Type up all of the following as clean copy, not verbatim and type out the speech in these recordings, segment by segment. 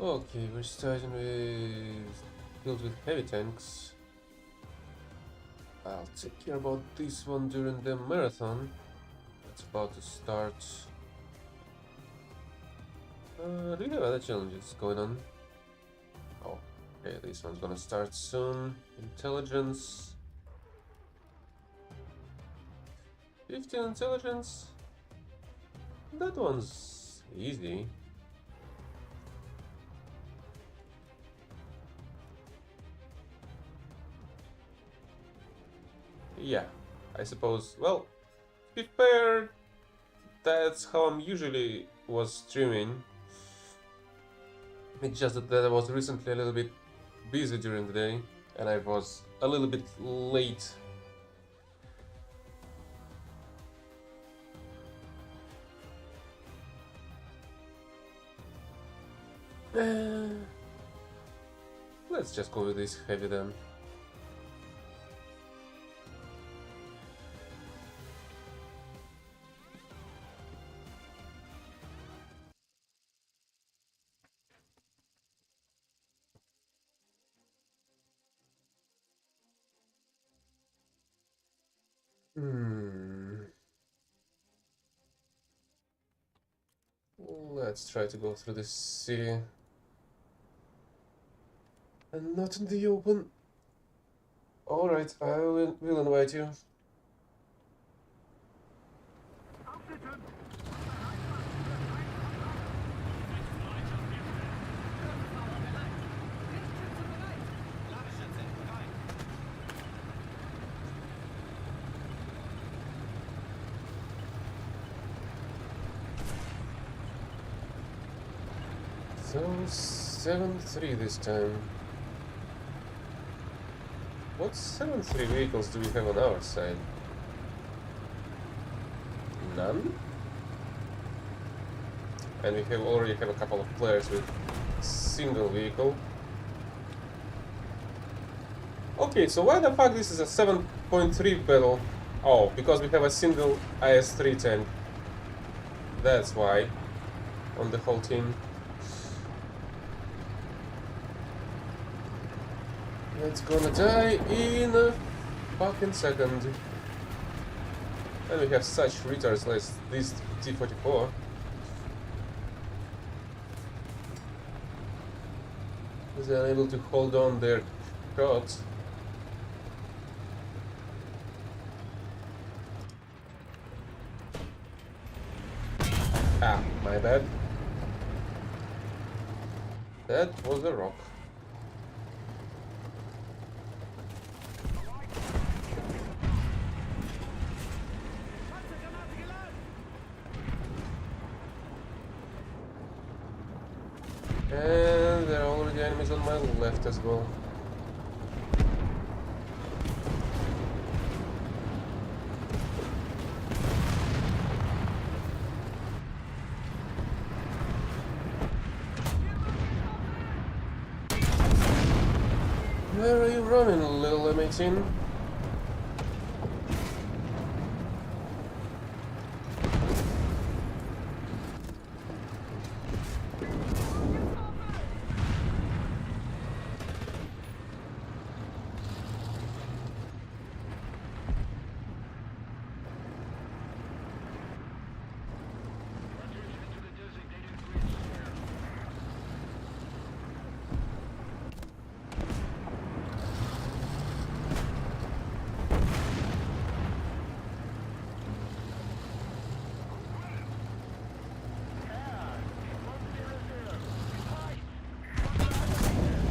Okay, we're starting with filled with heavy tanks. I'll take care about this one during the marathon. It's about to start. Do you have other challenges going on? Oh, okay, this one's gonna start soon. Intelligence. 15 intelligence. That one's easy. Yeah, I suppose. Well, to be fair, that's how I'm usually was streaming. It's just that I was recently a little bit busy during the day and I was a little bit late. Let's just go with this heavy then. Let's try to go through the city. And not in the open. Alright, I will invite you. So 7-3 this time. What 7-3 vehicles do we have on our side? None? And we already have a couple of players with single vehicle. Okay, so why the fuck this is a 7.3 battle? Oh, because we have a single IS-3 tank. That's why. On the whole team. It's gonna die in a fucking second. And we have such retards like this T-44. They're unable to hold on their shots. Ah, my bad. That was a rock. And there are already enemies on my left as well. Where are you running, little M18?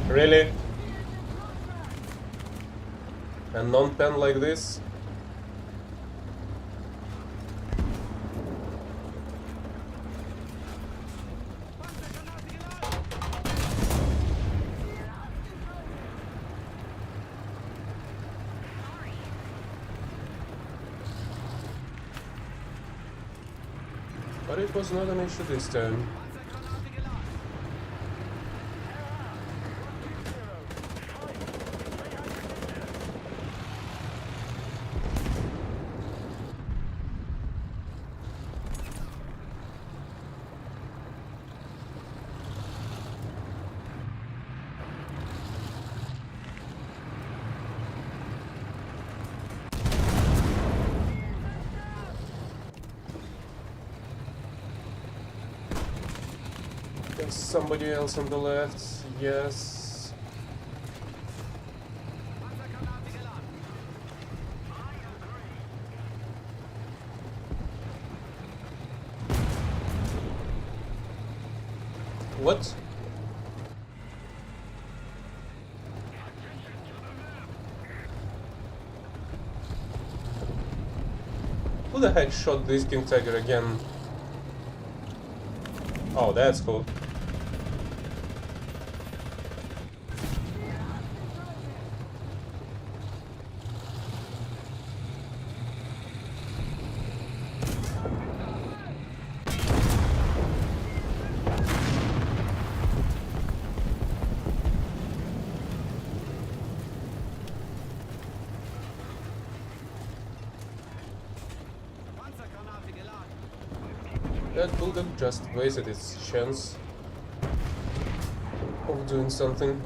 Really? A non-pen like this? But it was not an issue this time. There's somebody else on the left. Yes. What? Who the heck shot this King Tiger again? Oh, that's cool. That bulldog just wasted its chance of doing something.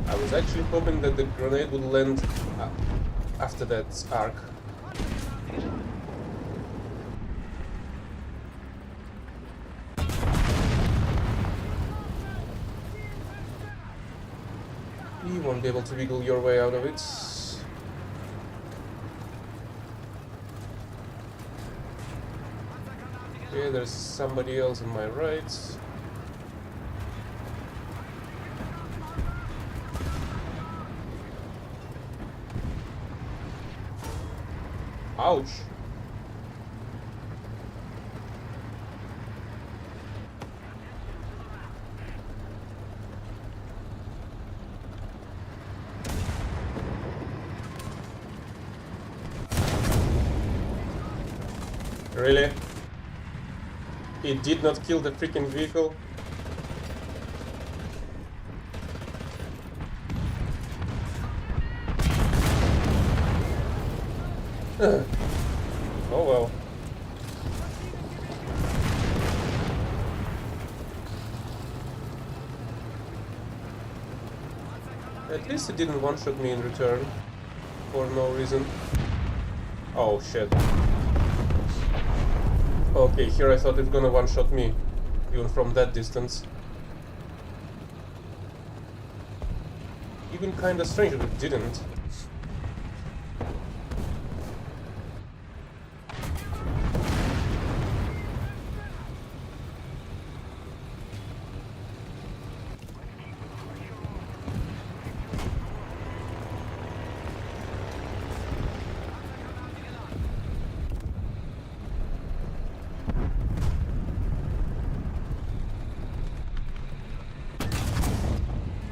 I was actually hoping that the grenade would land after that arc. You won't be able to wiggle your way out of it. Okay, there's somebody else on my right. Ouch! Really? It did not kill the freaking vehicle? Oh well. At least it didn't one-shot me in return. For no reason. Oh shit. Okay, here I thought it's gonna one-shot me, even from that distance. Even kinda strange that it didn't.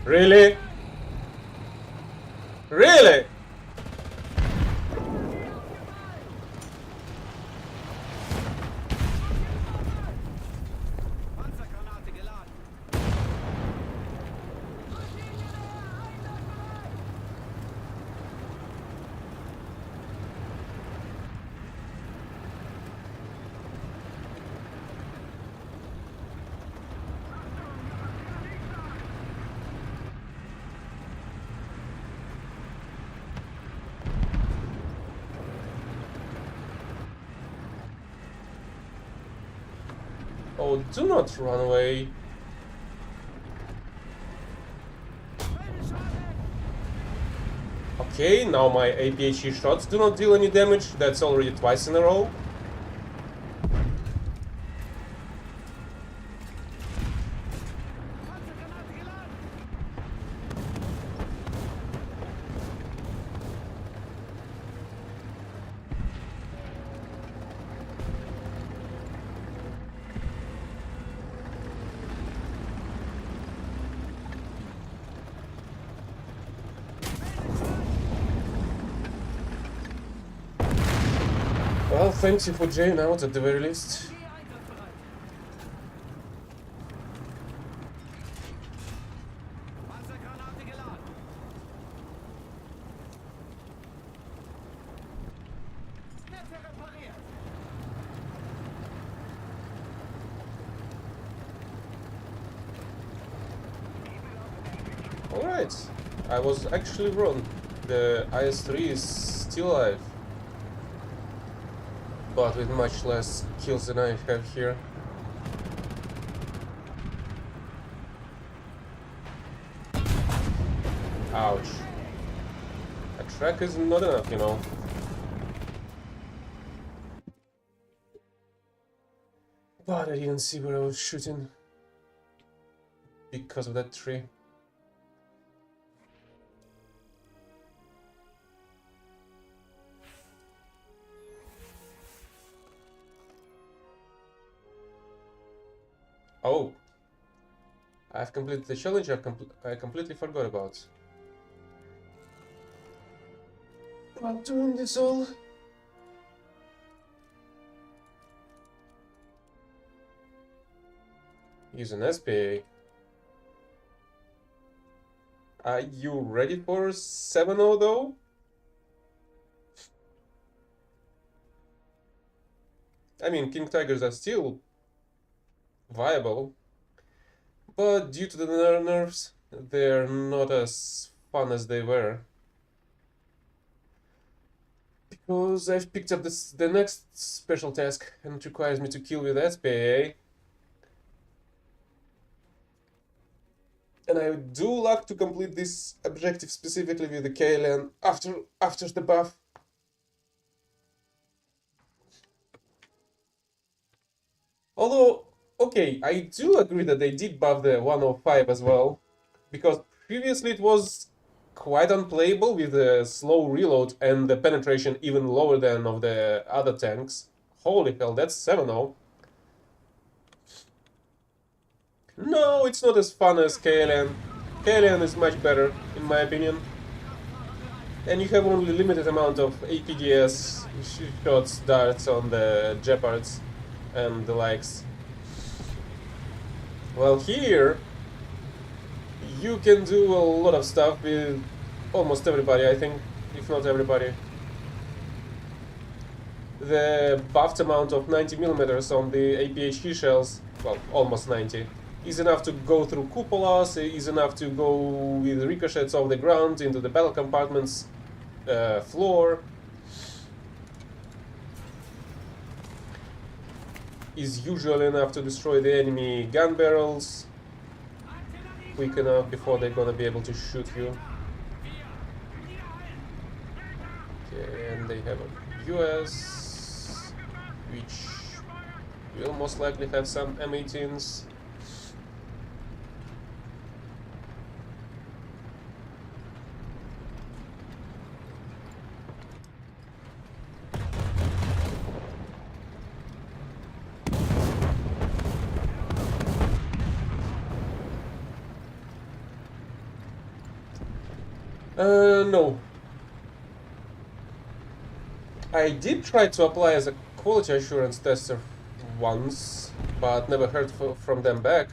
Really? Really? Oh, do not run away. Okay, now my APHE shots do not deal any damage. That's already twice in a row. Well, thanks you for Jane out at the very least. Alright. I was actually wrong. The IS-3 is still alive, but with much less kills than I have here. Ouch. A track is not enough, you know. But I didn't see where I was shooting because of that tree. Oh, I've completed the challenge I completely forgot about. While doing this all, use an SPA. Are you ready for 7-0 though? I mean, King Tigers are still viable, but due to the nerfs, they're not as fun as they were. Because I've picked up the next special task, and it requires me to kill with SPA. And I do like to complete this objective specifically with the KLN after the buff. Although, okay, I do agree that they did buff the 105 as well, because previously it was quite unplayable with the slow reload and the penetration even lower than of the other tanks. Holy hell, that's 7-0. No, it's not as fun as KLN. KLN is much better, in my opinion. And you have only limited amount of APDS shots, darts on the Jeopards and the likes. Well, here you can do a lot of stuff with almost everybody, I think, if not everybody. The buffed amount of 90mm on the APHE shells, well, almost 90, is enough to go through cupolas, is enough to go with ricochets off the ground into the battle compartments floor. Is usually enough to destroy the enemy gun barrels quick enough before they're gonna be able to shoot you. Okay, and they have a US, which will most likely have some M18s. No. I did try to apply as a quality assurance tester once, but never heard from them back.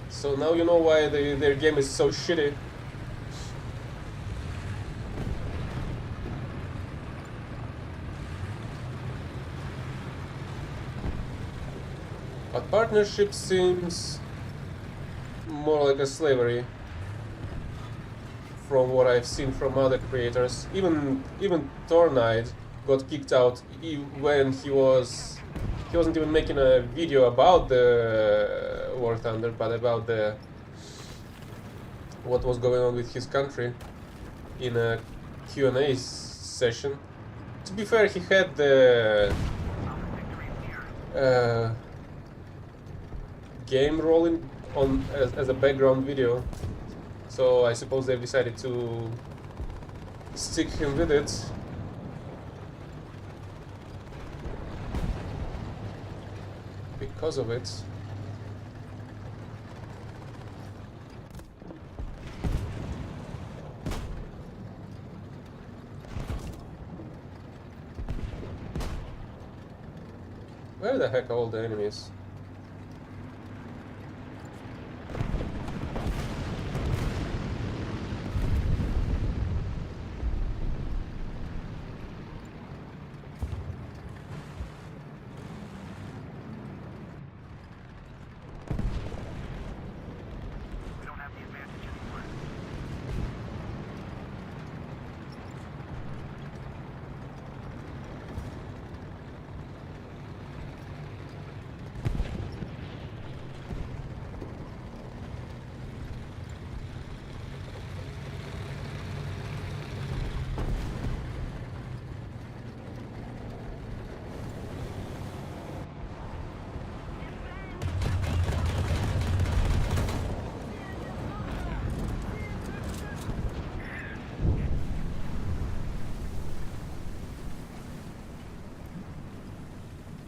So now you know why their game is so shitty. But partnership seems more like a slavery from what I've seen from other creators. Even Tornide got kicked out when he wasn't even making a video about the War Thunder, but about what was going on with his country in a Q&A session. To be fair, he had the game rolling on as a background video. So I suppose they've decided to stick him with it. Because of it. Where the heck are all the enemies?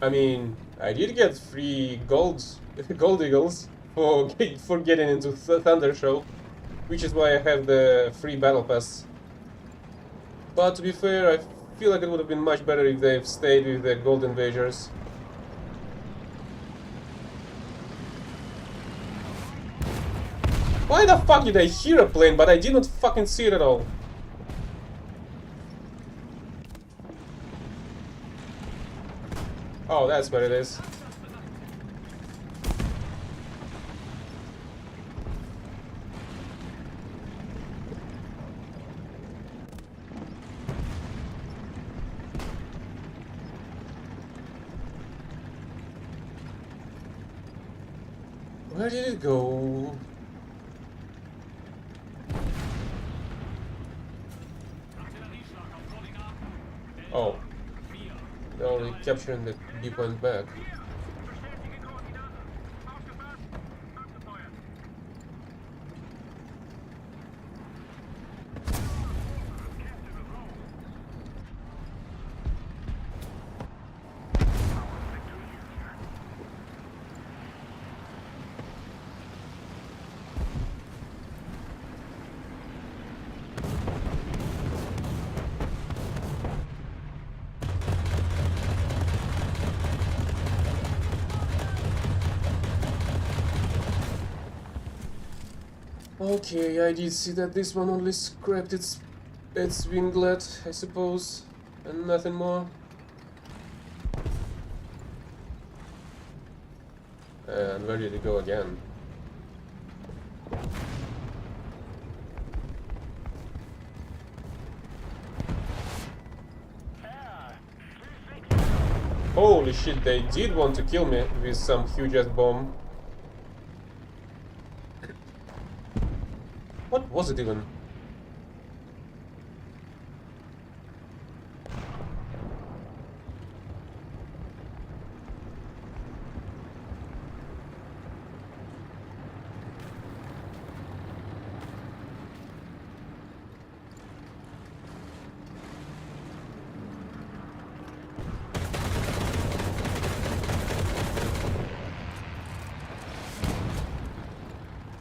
I mean, I did get free gold eagles for getting into Thunder Show, which is why I have the free battle pass. But to be fair, I feel like it would have been much better if they've stayed with the gold invaders. Why the fuck did I hear a plane, but I did not fucking see it at all? Oh, that's what it is. Where did it go? Oh. They're only capturing the viewpoint back. Okay, I did see that this one only scrapped its winglet, I suppose, and nothing more. And where did it go again? Holy shit, they did want to kill me with some huge ass bomb. What was it even?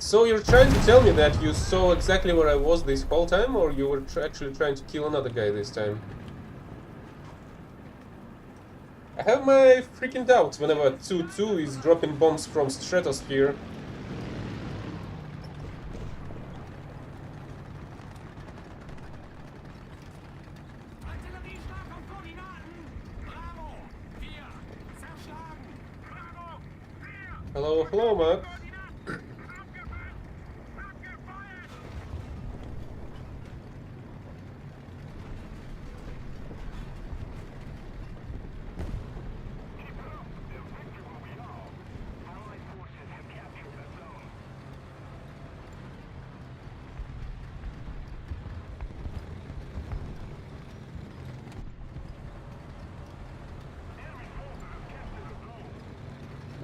So you're trying to tell me that you saw exactly where I was this whole time, or you were actually trying to kill another guy this time? I have my freaking doubts whenever 2-2 is dropping bombs from stratosphere. Hello, hello, Mark.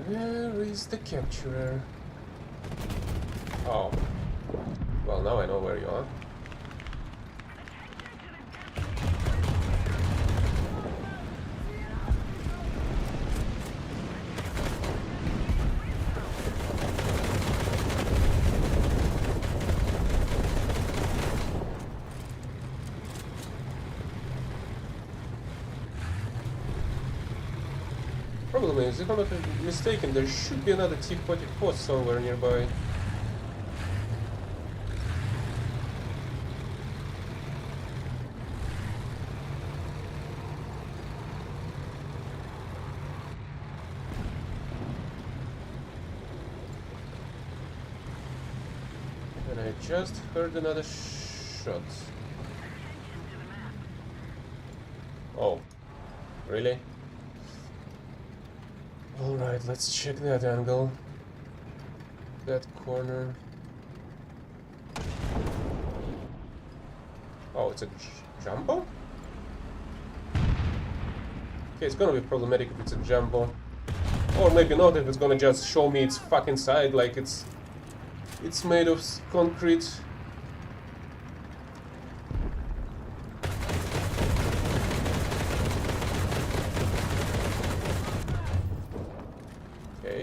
Where is the capturer? Oh. Well, now I know where you are. Problem is, if I'm not mistaken, there should be another T-44 somewhere nearby. And I just heard another shot. Oh, really? Alright, let's check that angle. That corner. Oh, it's a jumbo? Okay, it's gonna be problematic if it's a jumbo. Or maybe not if it's gonna just show me its fucking side like it's made of concrete.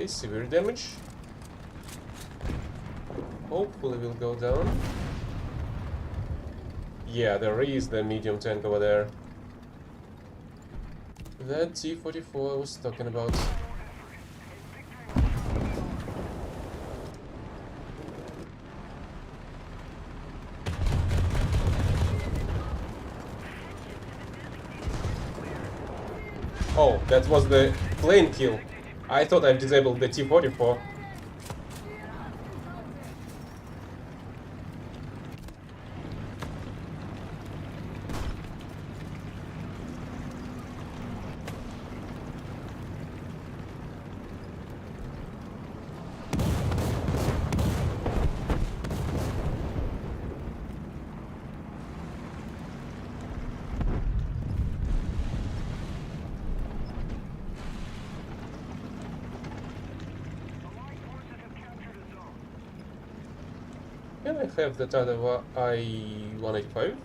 Okay, severe damage. Hopefully we'll go down. Yeah, there is the medium tank over there. That T-44 I was talking about. Oh, that was the plane kill. I thought I disabled the T-44. Can I have that other I-185?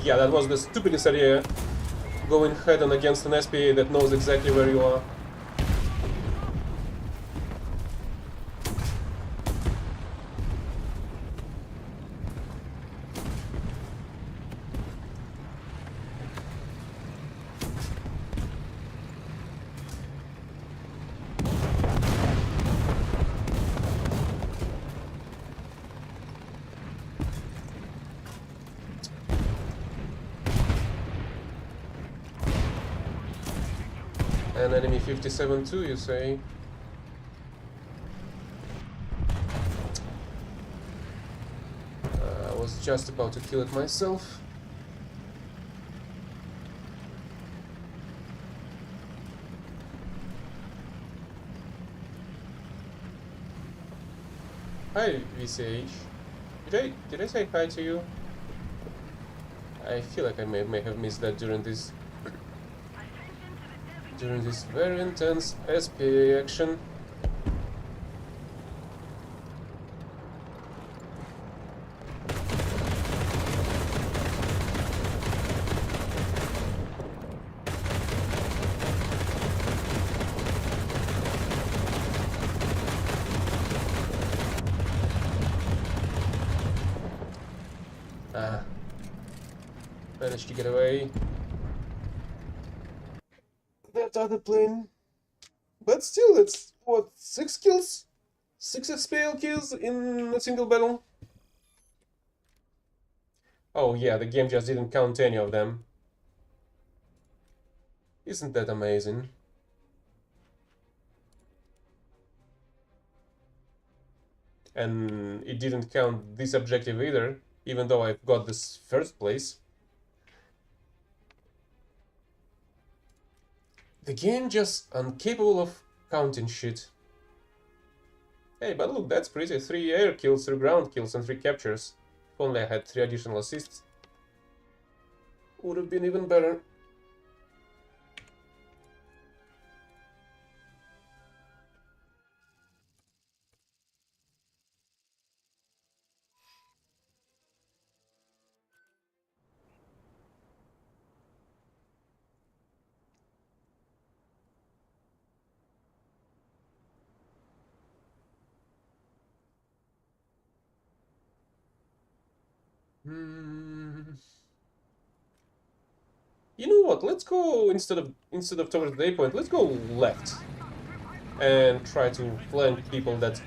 Yeah, that was the stupidest idea. Going head-on against an SPA that knows exactly where you are. An enemy 57 too, you say? I was just about to kill it myself. Hi, VCH. Did I say hi to you? I feel like I may have missed that during this very intense SPA action. Managed to get away. That other plane. But still, it's what, 6 kills? 6 SPL kills in a single battle? Oh yeah, the game just didn't count any of them. Isn't that amazing? And it didn't count this objective either, even though I've got this first place. The game just incapable of counting shit. Hey, but look, that's pretty. 3 air kills, 3 ground kills, and 3 captures. If only I had 3 additional assists. Would have been even better. You know what? Let's go instead of towards the A point. Let's go left and try to flank people that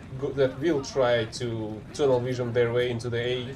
will try to tunnel vision their way into the A.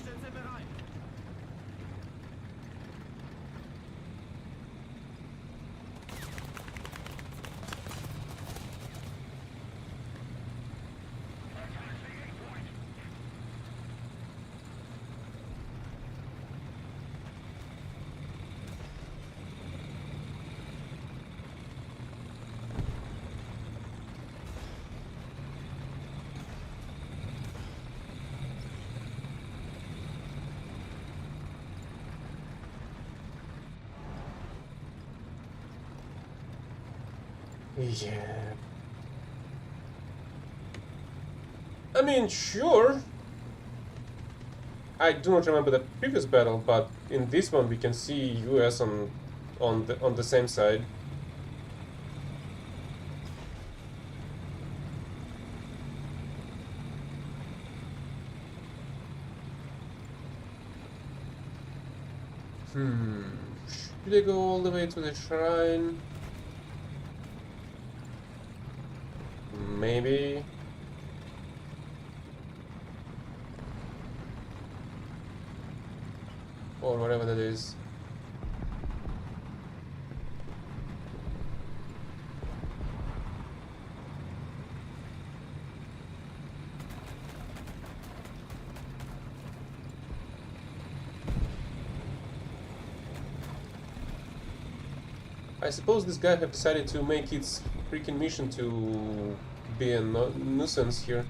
Yeah. I mean, sure. I do not remember the previous battle, but in this one we can see US on the same side. Should I go all the way to the shrine? Maybe. Or whatever that is. I suppose this guy have decided to make its freaking mission to be a nuisance here.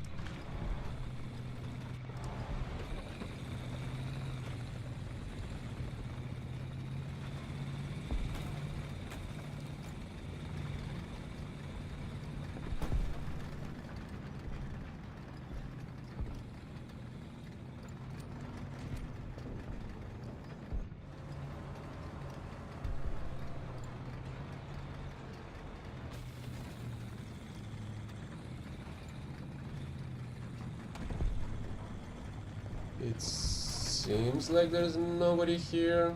It seems like there's nobody here.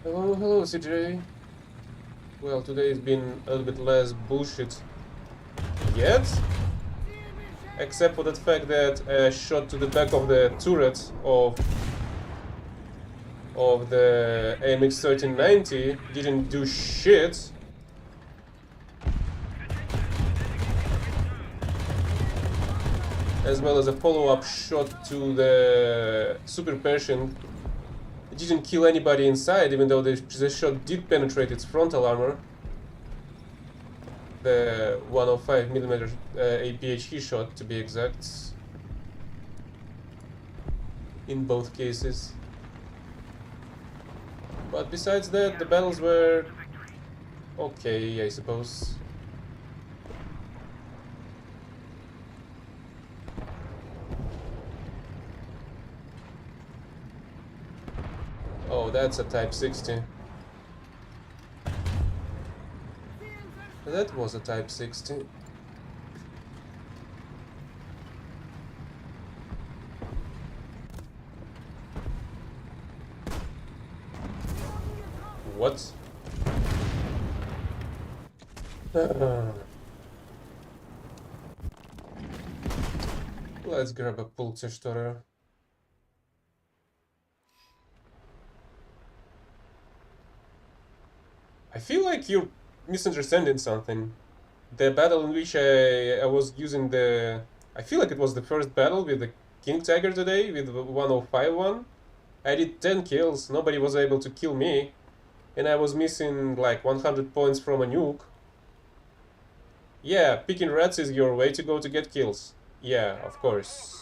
Hello, CJ. Well, today's been a little bit less bullshit yet, except for the fact that a shot to the back of the turret of the AMX 1390 didn't do shit. As well as a follow-up shot to the Super Pershing. It didn't kill anybody inside, even though the shot did penetrate its frontal armor. The 105mm APHE shot, to be exact. In both cases. But besides that, the battles were okay, I suppose. Oh, that's a Type 60. That was a Type 60. What? Let's grab a Pulzerstörer. I feel like you're misunderstanding something. The battle in which I was using the... I feel like it was the first battle with the King Tiger today, with the 1051. I did 10 kills, nobody was able to kill me, and I was missing like 100 points from a nuke. Yeah, picking rats is your way to go to get kills. Yeah, of course.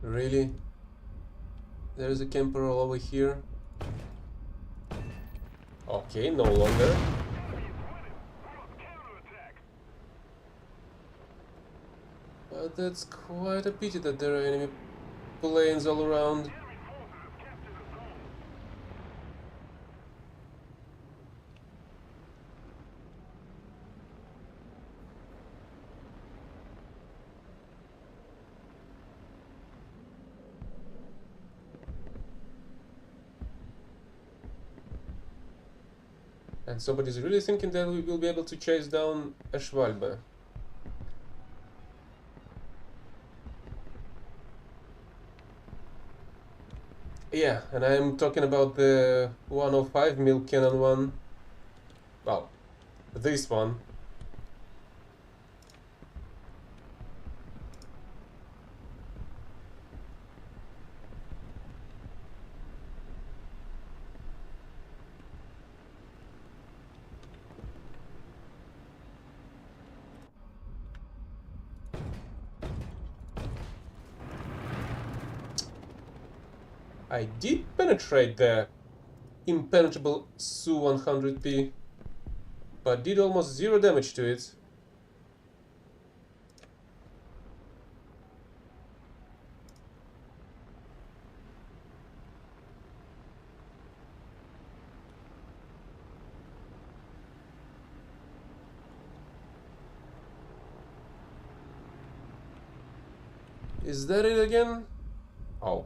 Really? There's a camper all over here. Okay, no longer. But that's quite a pity that there are enemy planes all around. And somebody's really thinking that we will be able to chase down a Schwalbe. Yeah, and I'm talking about the 105 mil cannon one. Well, this one. I did penetrate the impenetrable Su-100P, but did almost zero damage to it. Is that it again? Oh.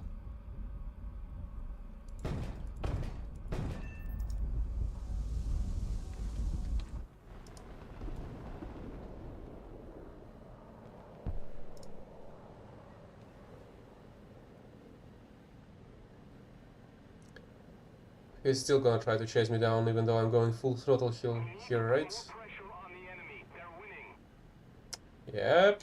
He's still gonna try to chase me down, even though I'm going full throttle here, right? Yep.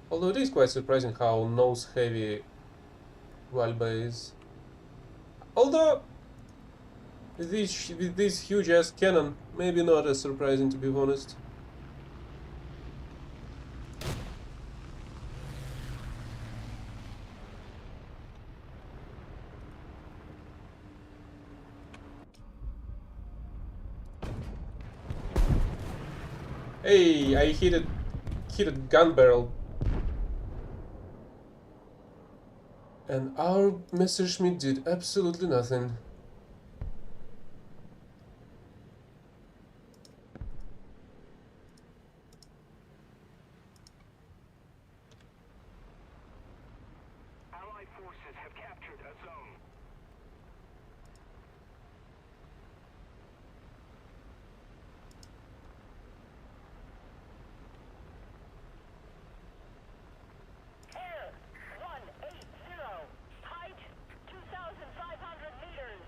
Although it is quite surprising how nose-heavy Valba is. Although, with this huge-ass cannon, maybe not as surprising to be honest. Hey, I hit a gun barrel. And our Messerschmitt did absolutely nothing. Allied forces have captured a zone. Air 180. Height 2,500 meters.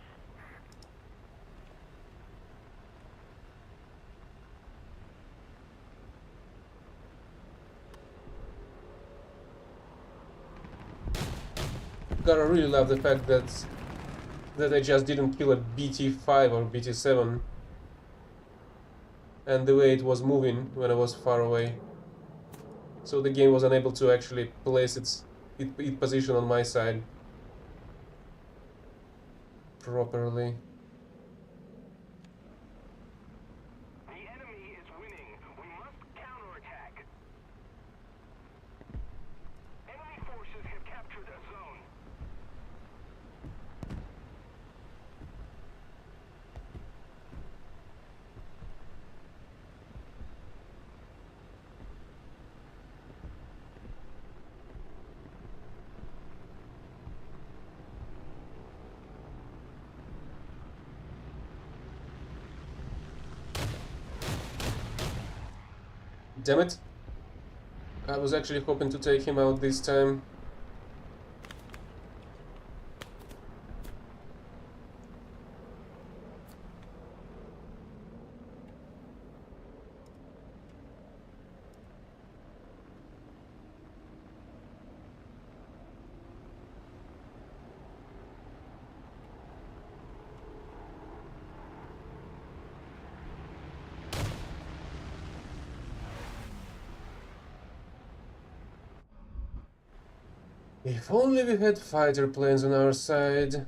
Gotta really love the fact that I just didn't kill a BT-5 or BT-7, and the way it was moving when I was far away. So the game was unable to actually place its position on my side properly. The enemy is winning. We must counterattack. Enemy forces have captured a zone. Damn it! I was actually hoping to take him out this time. If only we had fighter planes on our side.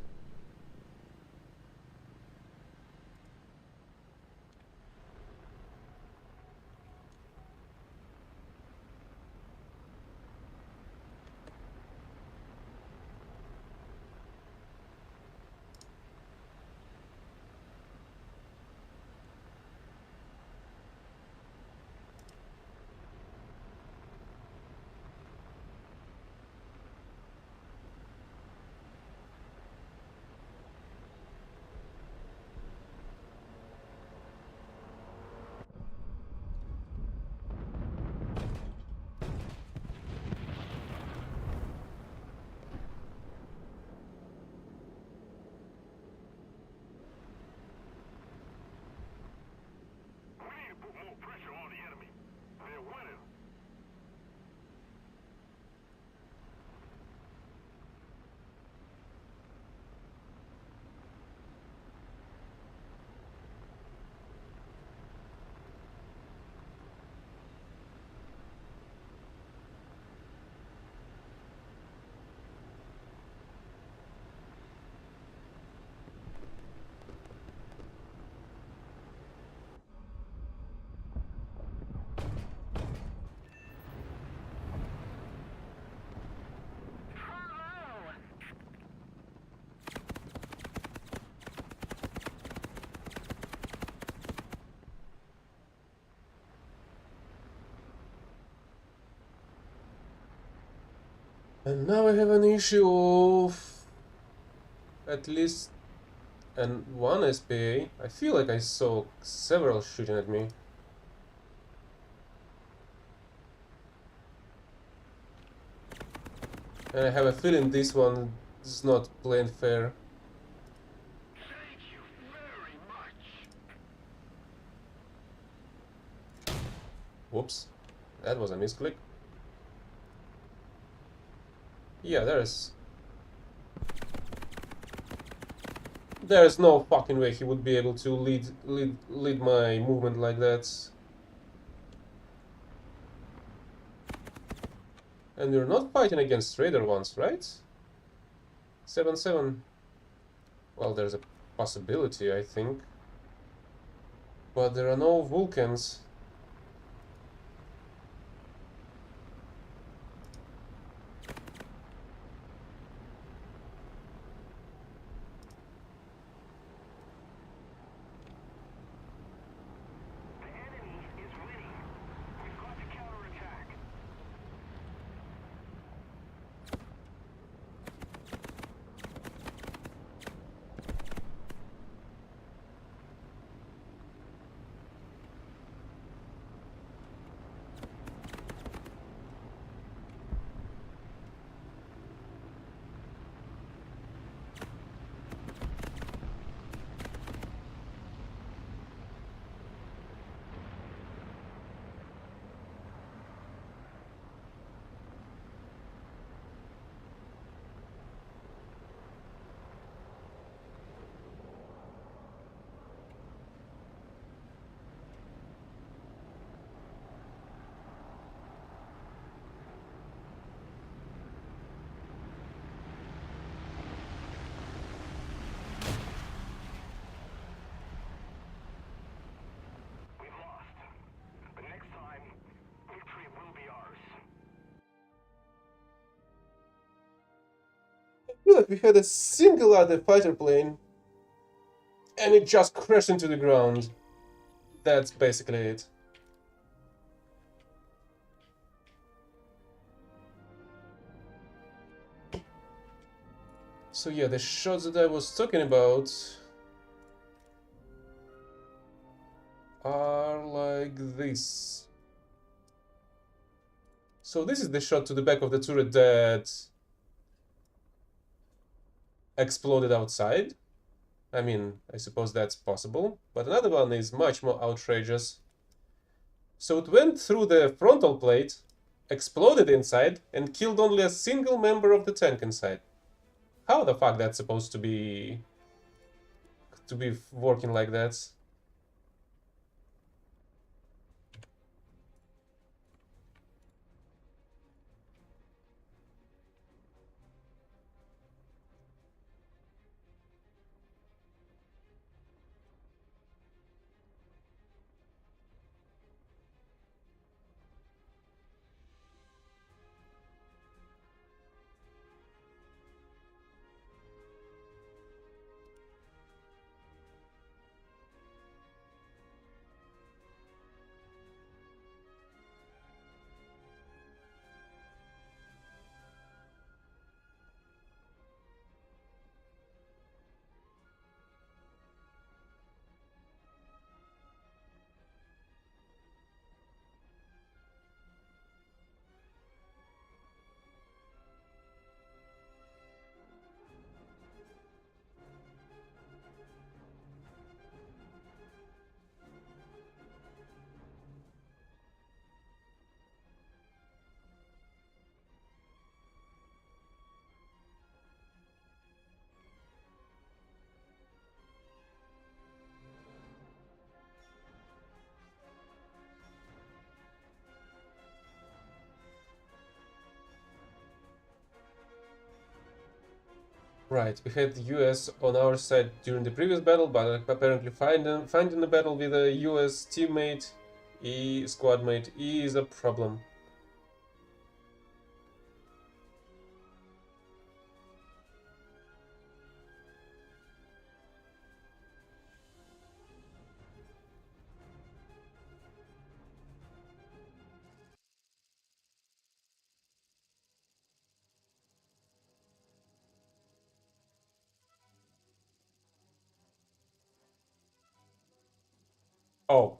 And now I have an issue of at least and one SPA. I feel like I saw several shooting at me. And I have a feeling this one is not playing fair. Thank you very much. Whoops. That was a misclick. Yeah, there's no fucking way he would be able to lead my movement like that. And we're not fighting against raider ones, right? 7-7. Well, there's a possibility, I think. But there are no Vulcans. The enemy is winning. We've got to counterattack. We've lost. But next time, victory will be ours. I feel like we had a single other fighter plane and it just crashed into the ground. That's basically it. So yeah, the shots that I was talking about are like this. So this is the shot to the back of the turret that exploded outside. I mean, I suppose that's possible. But another one is much more outrageous. So it went through the frontal plate, exploded inside, and killed only a single member of the tank inside. How the fuck that's supposed to be working like that? Right, we had the US on our side during the previous battle, but apparently finding a battle with a US teammate, squad mate, is a problem. Oh.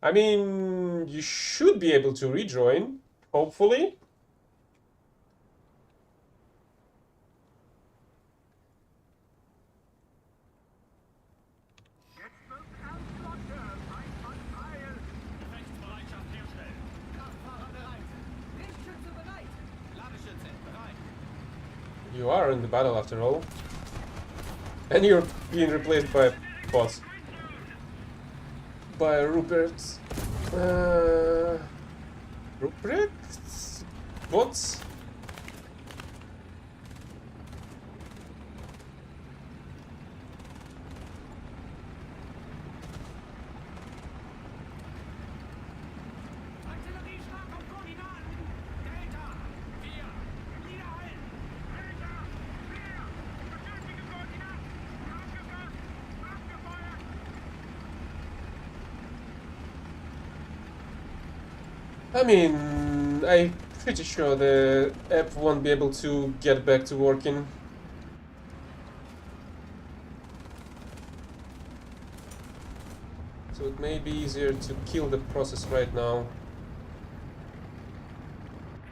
I mean, you should be able to rejoin, hopefully. Jetzt wird Ernstlotte. Feind von Pfeil. Rechtsbereitschaft herstellen. Kraftfahrer bereit. Lichtschütze bereit. Ladeschütze bereit. You are in the battle after all. And you're being replaced by a bot. By Rupert. Rupert? Bots? Artillerieschlag auf Koordinaten. Delta 4. Niederhalten. Delta 4. Bestätige Koordinaten. Aufgefasst. Abgefeuert. I mean, I'm pretty sure the app won't be able to get back to working. So it may be easier to kill the process right now.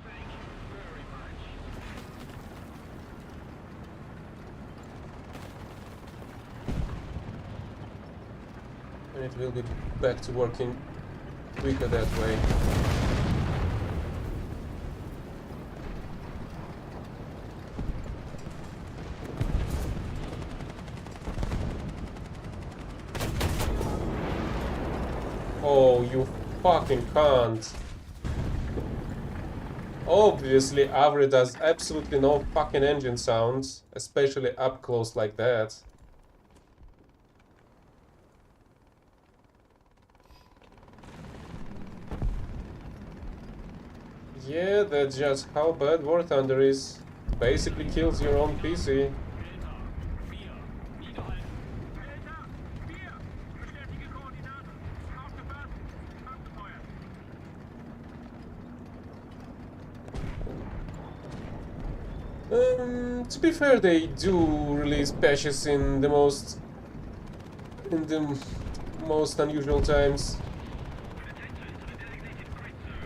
Thank you very much. And it will be back to working quicker that way. Oh, you fucking can't. Obviously, Avri does absolutely no fucking engine sounds, especially up close like that. Yeah, that's just how bad War Thunder is. Basically kills your own PC. Delta 4. Niederhalten. Delta 4. Bestätige Koordinaten. Aufgefasst. Abgefeuert. To be fair, they do release patches in the most unusual times. Attention to the designated grid, sir.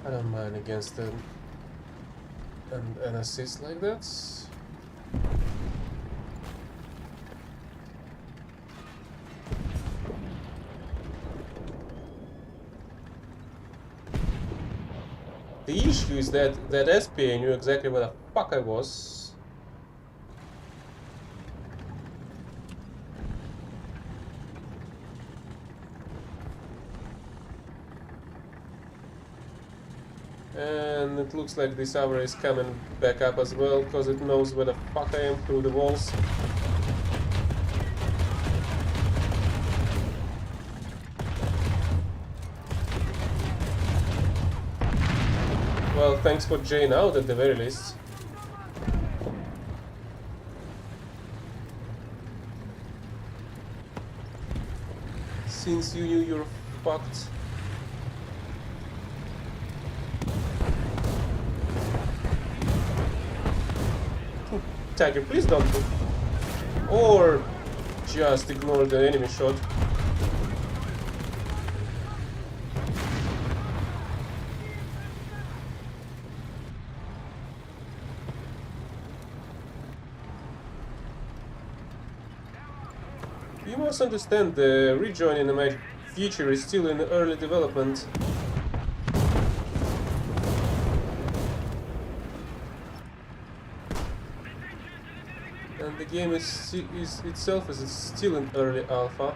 I don't mind against an assist like that. The issue is that SPA knew exactly where the fuck I was. And it looks like this hour is coming back up as well, because it knows where the fuck I am through the walls. Well, thanks for Jane out at the very least. Since you knew you're fucked. Tiger, please don't do. Or just ignore the enemy shot. You must understand the rejoining in my future is still in early development. And the game is itself is still in early alpha.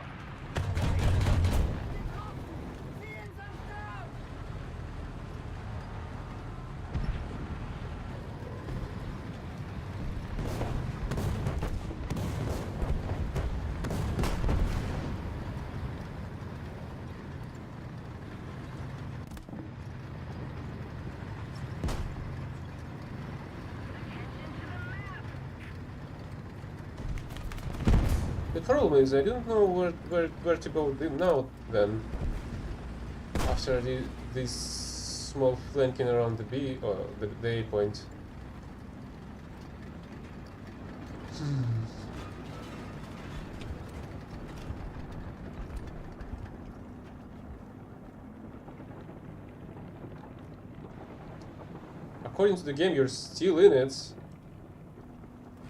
problem is I don't know where to go now then. After this small flanking around the B or the A point. According to the game, you're still in it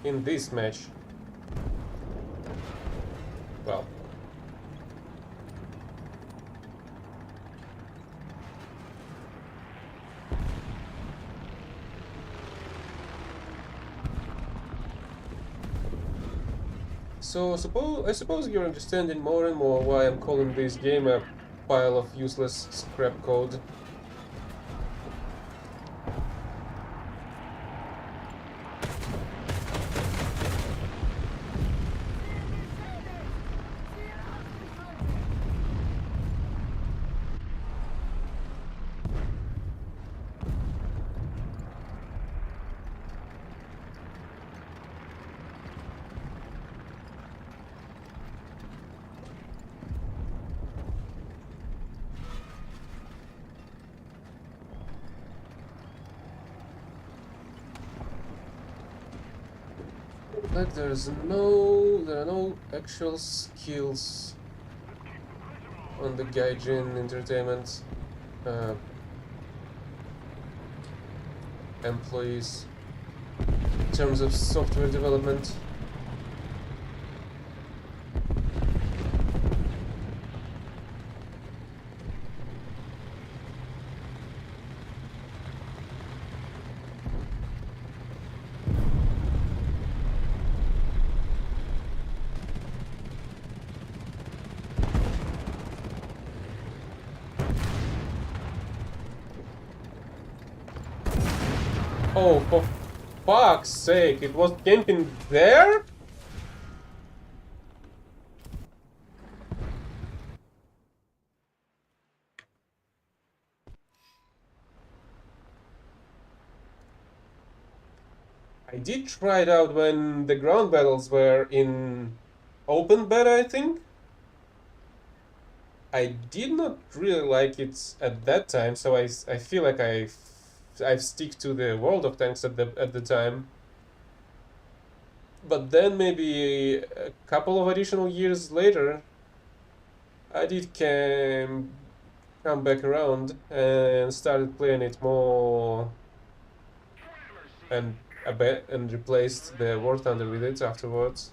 in this match. Well. So I suppose you're understanding more and more why I'm calling this game a pile of useless scrap code. Like there are no actual skills on the Gaijin Entertainment employees in terms of software development. Oh, for fuck's sake, it was camping there? I did try it out when the ground battles were in open beta, I think. I did not really like it at that time, so I feel like I've stick to the World of Tanks at the time. But then maybe a couple of additional years later, I did come back around and started playing it more and and replaced the War Thunder with it afterwards.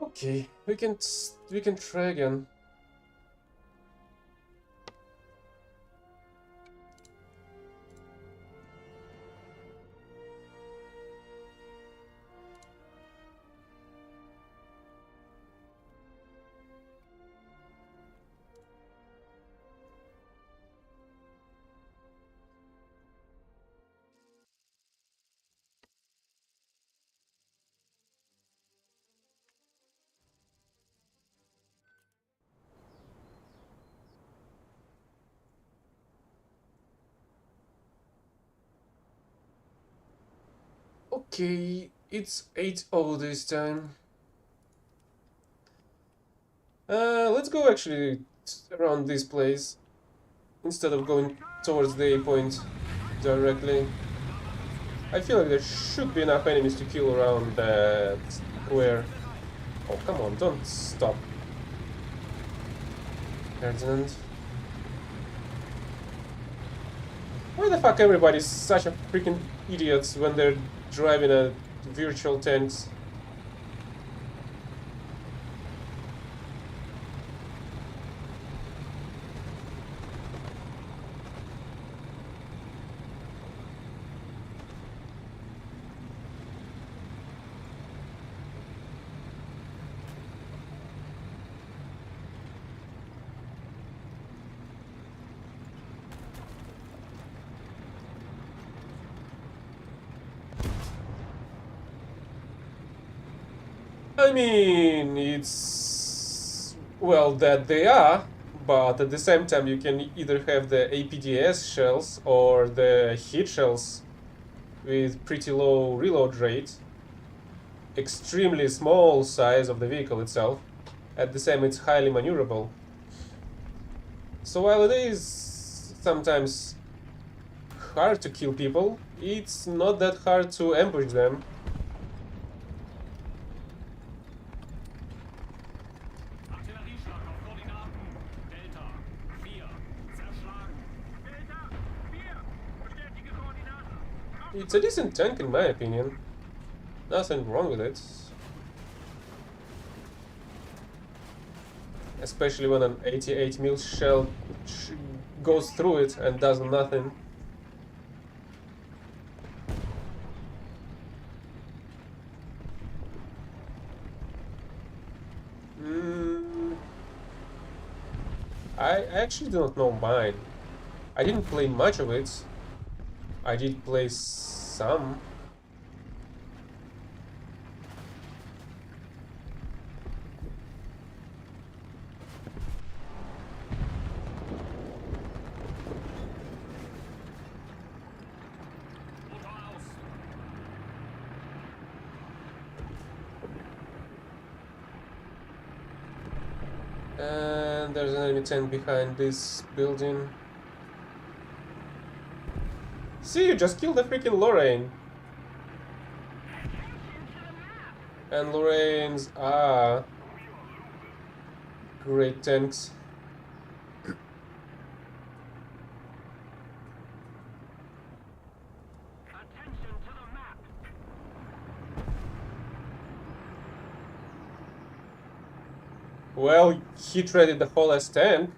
Okay, we can try again. Okay, it's 8-0 this time. Let's go actually around this place instead of going towards the A point directly. I feel like there should be enough enemies to kill around that square. Oh, come on, don't stop. Ferdinand. Why the fuck everybody's such a freaking idiots when they're driving a virtual tanks? I mean, it's... well, that they are, but at the same time you can either have the APDS shells or the heat shells with pretty low reload rate, extremely small size of the vehicle itself, at the same it's highly maneuverable. So while it is sometimes hard to kill people, it's not that hard to ambush them. Artillerieschlag auf Koordinaten. Delta 4. Zerschlagen. Delta 4. Bestätige Koordinaten. It's a decent tank in my opinion. Nothing wrong with it. Especially when an 88 mil shell goes through it and does nothing. I actually do not know mine. I didn't play much of it. I did play some. Motor aus. And there's an enemy tank behind this building. See, you just killed the freaking Lorraine. And Lorraines are great tanks. Attention to the map. Well, he traded the whole ass tank.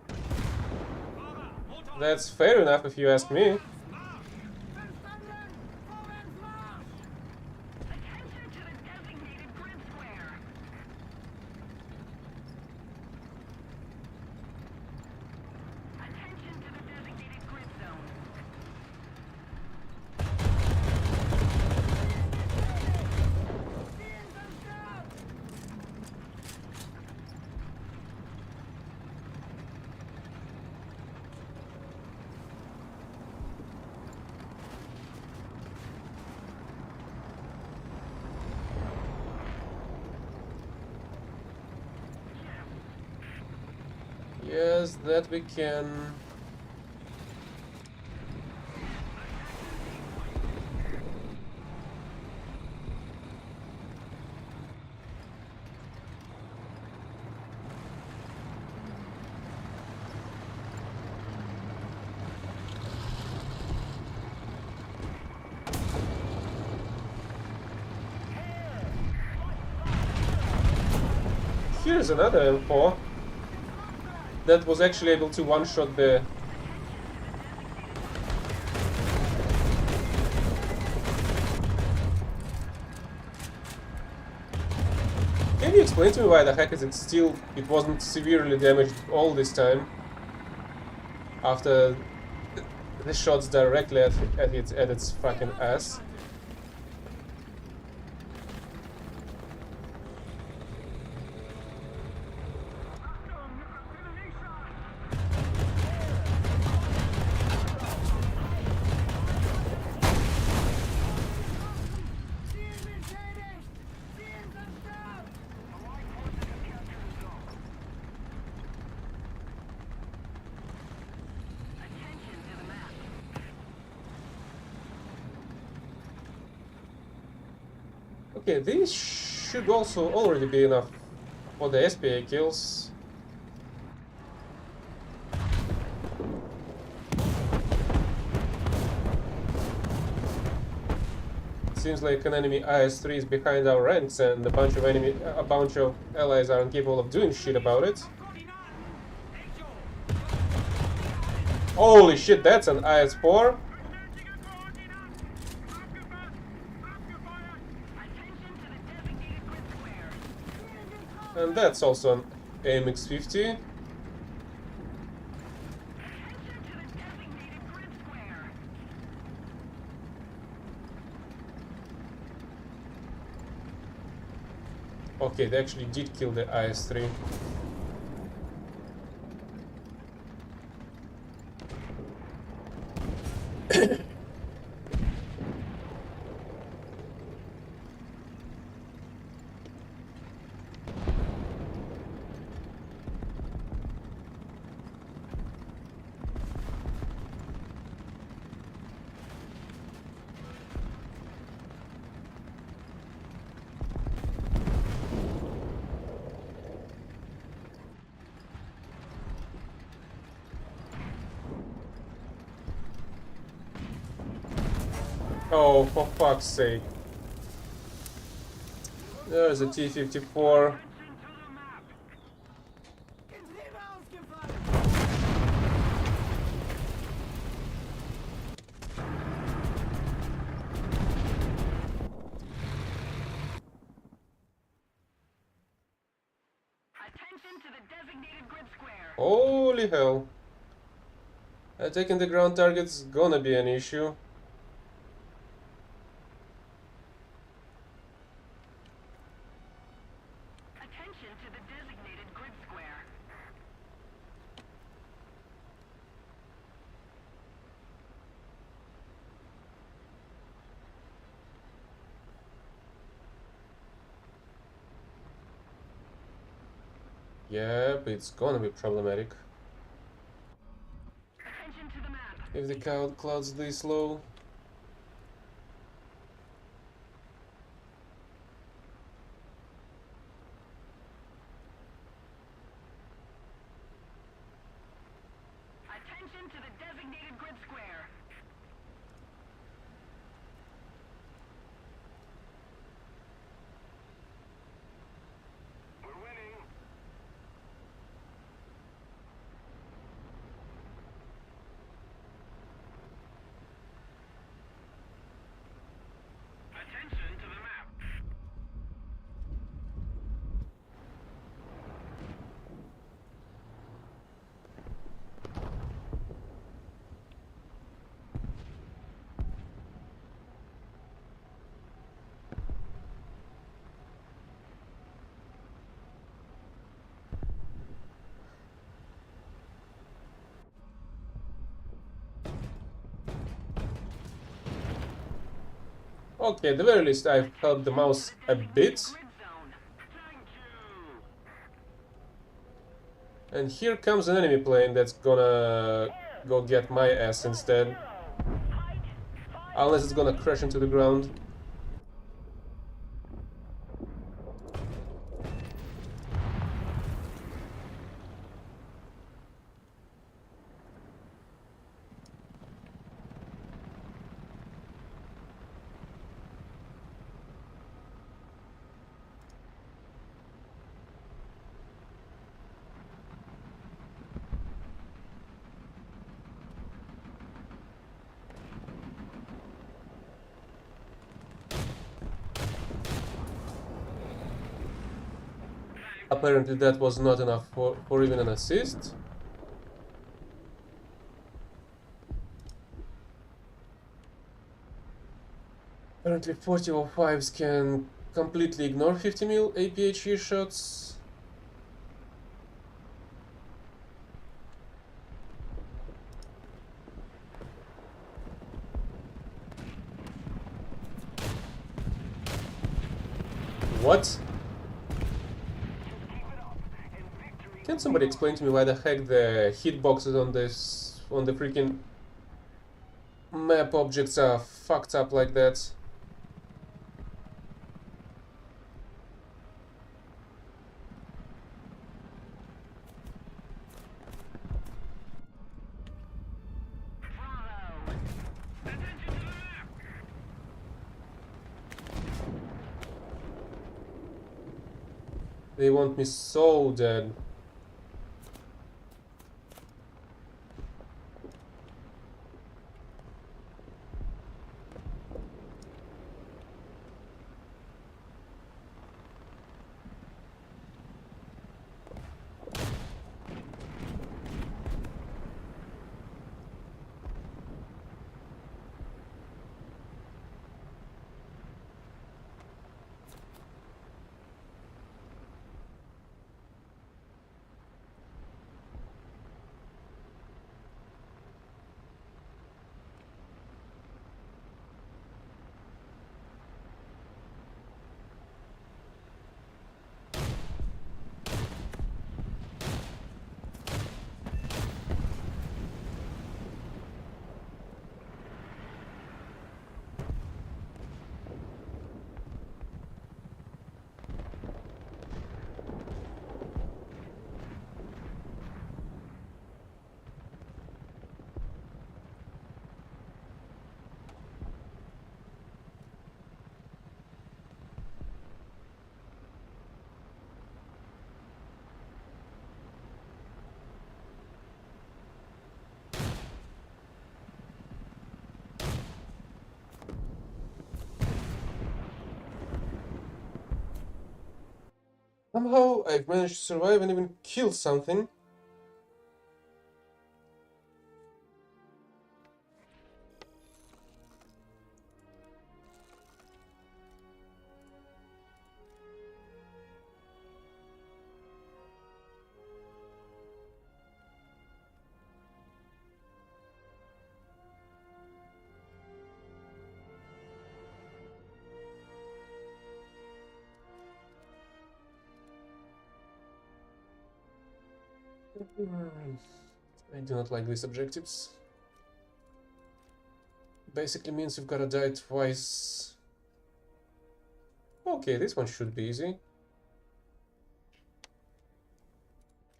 Fahrer, Motor That's fair enough if you ask me. Marsch. Verstanden. Vorwärts Marsch. Attention to the designated grid square. Attention to the designated grid zone. Yes, that we can. Here's another M4 that was actually able to one-shot the... Can you explain to me why the heck is it wasn't severely damaged all this time? After the shots directly at its fucking ass. Okay, these should also already be enough for the SPA kills. Seems like an enemy IS-3 is behind our ranks, and a bunch of allies are incapable of doing shit about it. Koordinaten. Echo. Holy shit, that's an IS-4. Benötige Koordinaten. Abgefasst. Abgefeuert. Attention to the designated grid square. And that's also an AMX-50. Attention to the designated grid square. Okay, they actually did kill the IS-3. Oh, for fuck's sake. There's a T-54. Attention to the designated grid square. Holy hell. Taking the ground target's gonna be an issue. Attention to the designated grid square. Yep, it's gonna be problematic. Attention to the map. If the cloud's this low. Attention to the designated grid square. We're winning. Attention to the map. Okay, at the very least I've helped the mouse a bit. Grid zone. Thank you. And here comes an enemy plane that's gonna go get my ass instead. Unless it's gonna crash into the ground. Apparently that was not enough for even an assist. Apparently 4005s can completely ignore 50 mil APHE shots. What? Can somebody explain to me why the heck the hitboxes on the freaking map objects are fucked up like that? Bravo. Attention to the map. They want me so dead. Somehow I've managed to survive and even kill something. I do not like these objectives. Basically means you've gotta die twice. Okay, this one should be easy.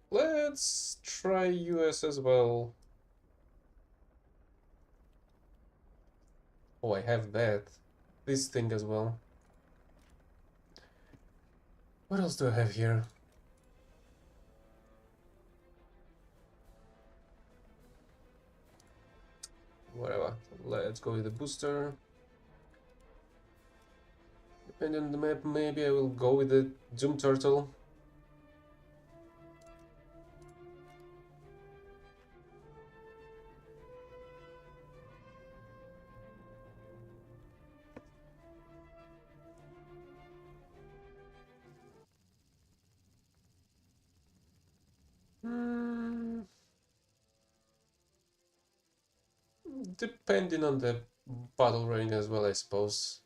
Let's try US as well. Oh, I have that. This thing as well. What else do I have here? Whatever. Let's go with the booster. Depending on the map, maybe I will go with the Doom Turtle. Depending on the battle range as well, I suppose.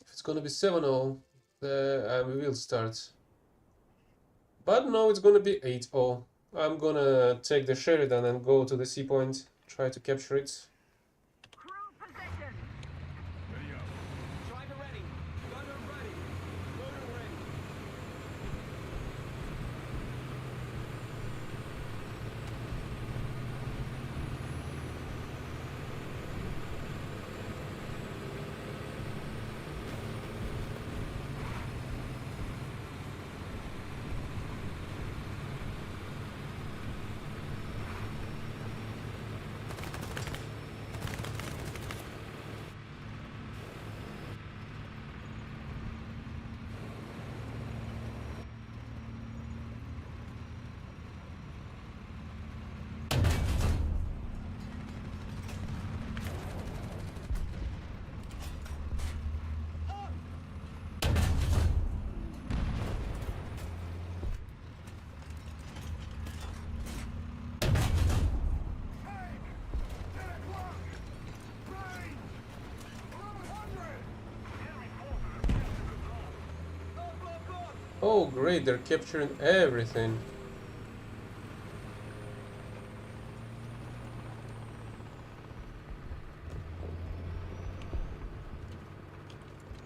If it's gonna be 7-0, we will start. But no, it's gonna be 8-0. I'm gonna take the Sheridan and go to the sea point, try to capture it. Crew position. Ready up. Driver ready. Gunner ready. Loader ready. Oh great, they're capturing everything.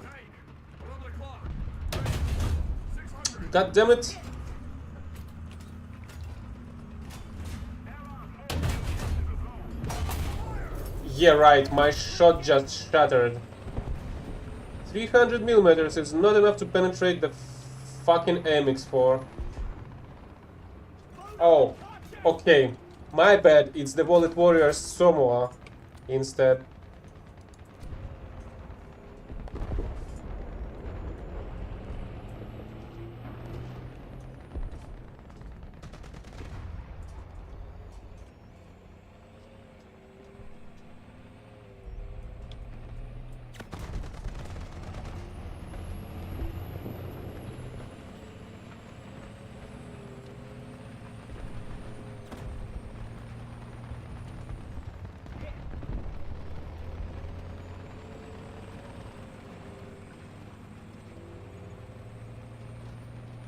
Tank. Run the clock. Ready. 600. God damn it! Yeah, right, my shot just shattered. 300 millimeters is not enough to penetrate the fucking MX4. Oh, okay. My bad, it's the Wallet Warrior Samoa instead.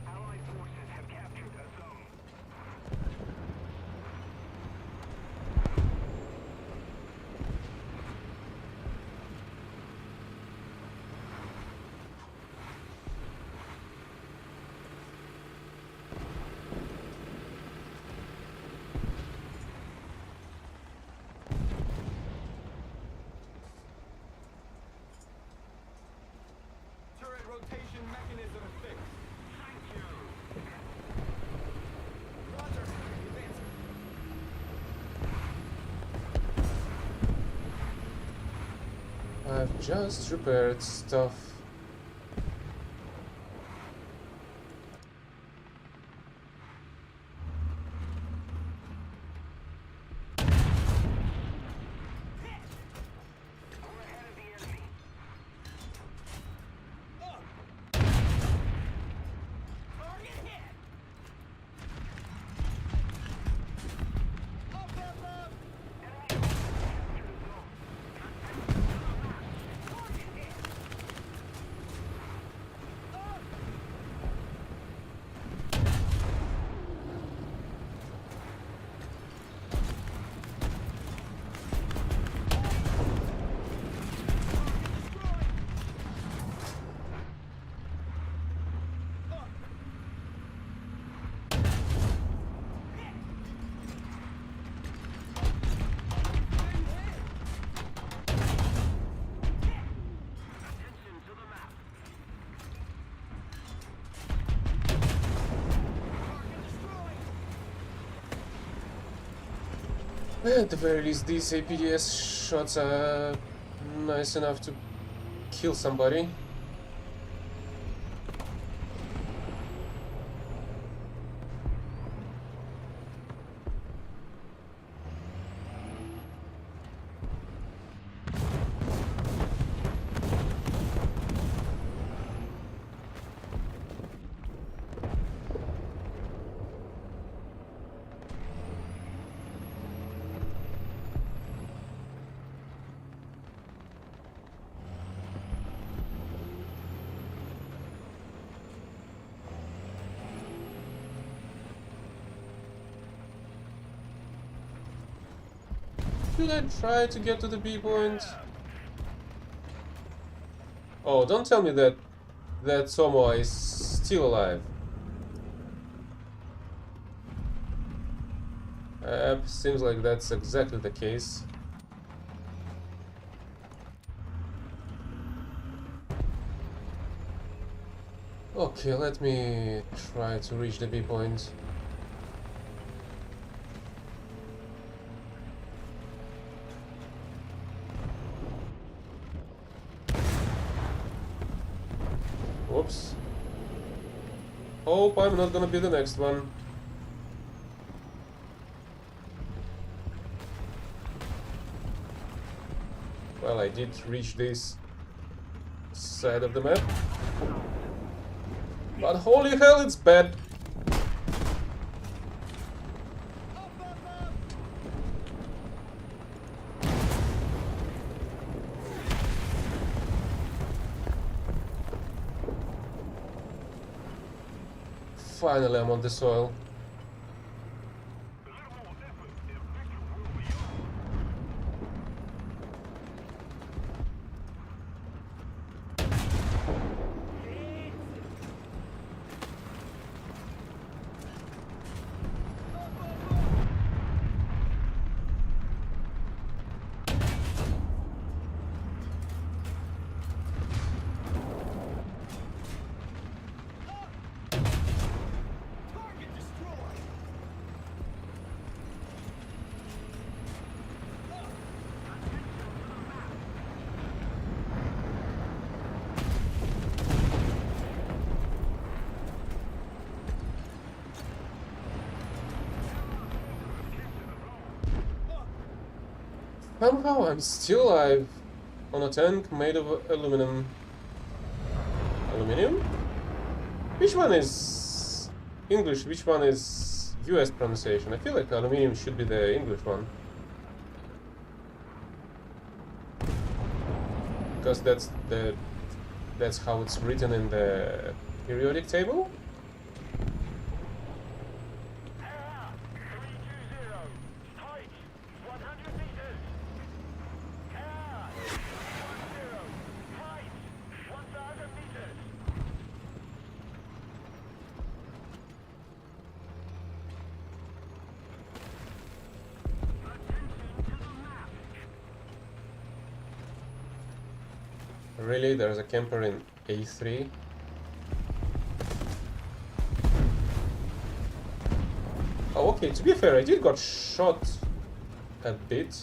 Allied forces have captured a zone. Turret rotation mechanism fixed. Thank you. Roger. Advancing. I've just repaired stuff. At the very least, these APDS shots are nice enough to kill somebody. Should I try to get to the B point? Oh, don't tell me that Somoa is still alive. Seems like that's exactly the case. Okay, let me try to reach the B point. Whoops. Hope I'm not gonna be the next one. Well, I did reach this side of the map. But holy hell, it's bad. Finally, I'm on the soil. Target destroyed. Somehow I'm still alive on a tank made of aluminum. Aluminum? Which one is English? Which one is US pronunciation? I feel like aluminum should be the English one. Because that's how it's written in the periodic table. Tower 320. Height 100 meters. Tower 310. Height 1,000 meters. Really, there's a camper in A3. Oh, okay, to be fair, I did got shot a bit.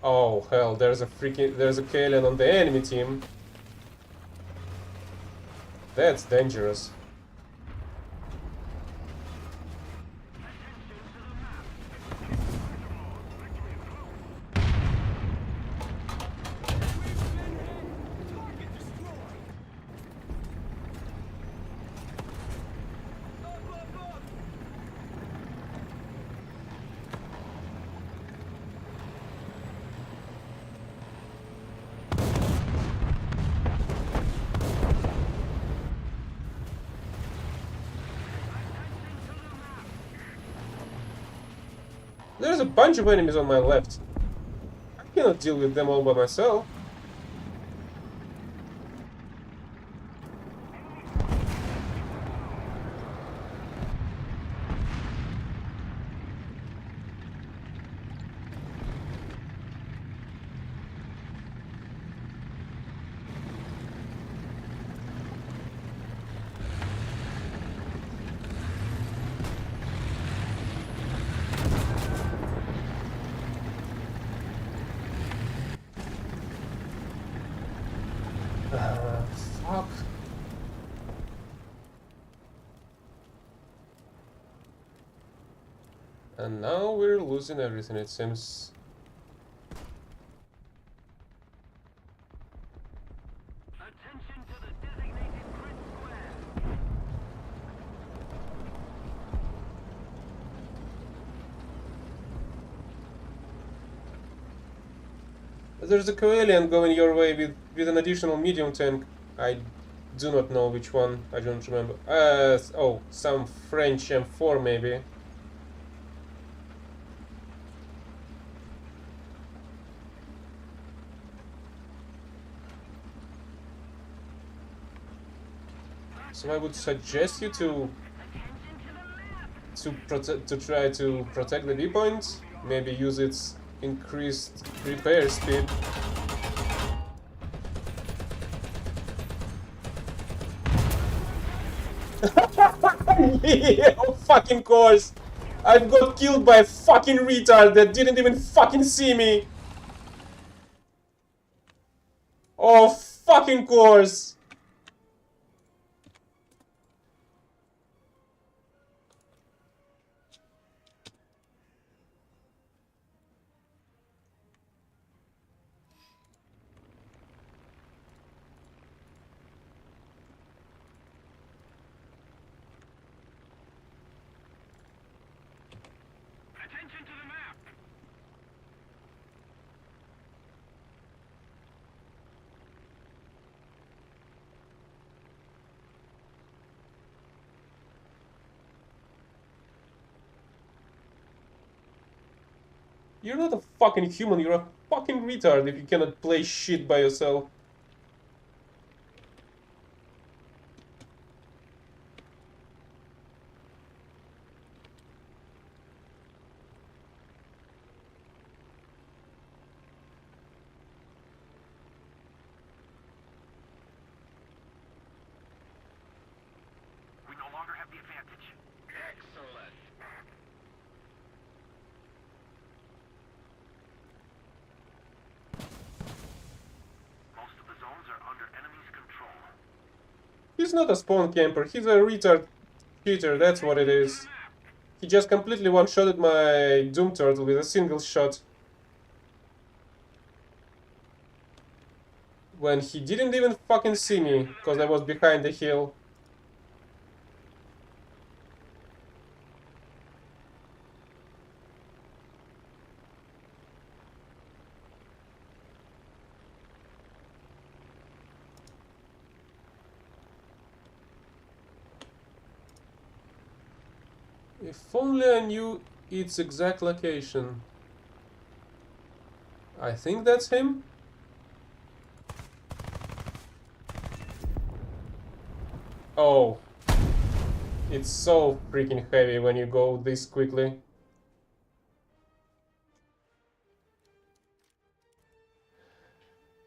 Oh, hell, there's a Kalian on the enemy team. That's dangerous. Target destroyed. Up. There's a bunch of enemies on my left. I cannot deal with them all by myself. And now we're losing everything, it seems. Attention to the designated grid square. There's a Coelian going your way with an additional medium tank. I do not know which one, I don't remember. Oh, some French M4 maybe. So I would suggest you to try to protect the viewpoint. Maybe use its increased repair speed. Yeah, of fucking course. I've got killed by a fucking retard that didn't even fucking see me. Oh, fucking course. Attention to the map. You're not a fucking human, you're a fucking retard if you cannot play shit by yourself. We no longer have the advantage. Excellent. Most of the zones are under enemy's control. He's not a spawn camper, he's a retard cheater, that's what it is. He just completely one-shotted my Doom Turtle with a single shot. When he didn't even fucking see me, because I was behind the hill. If only I knew its exact location. I think that's him. Oh. It's so freaking heavy when you go this quickly.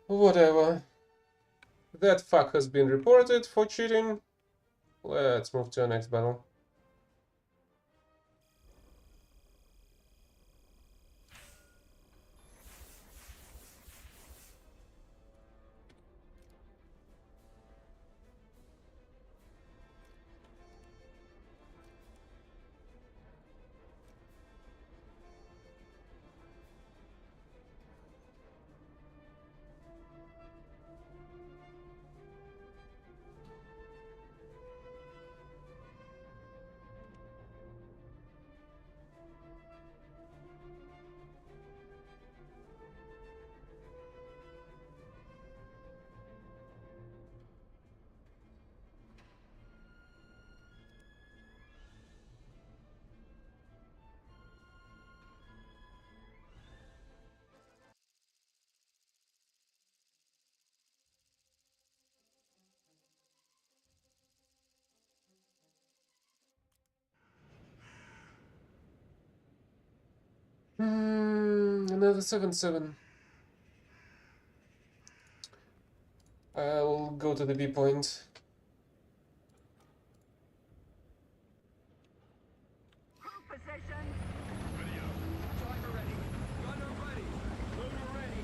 Whatever. That fuck has been reported for cheating. Let's move to the next battle. Another 7-7. I'll go to the B point. Position. Ready up. Driver ready. Gunner ready. Loader ready.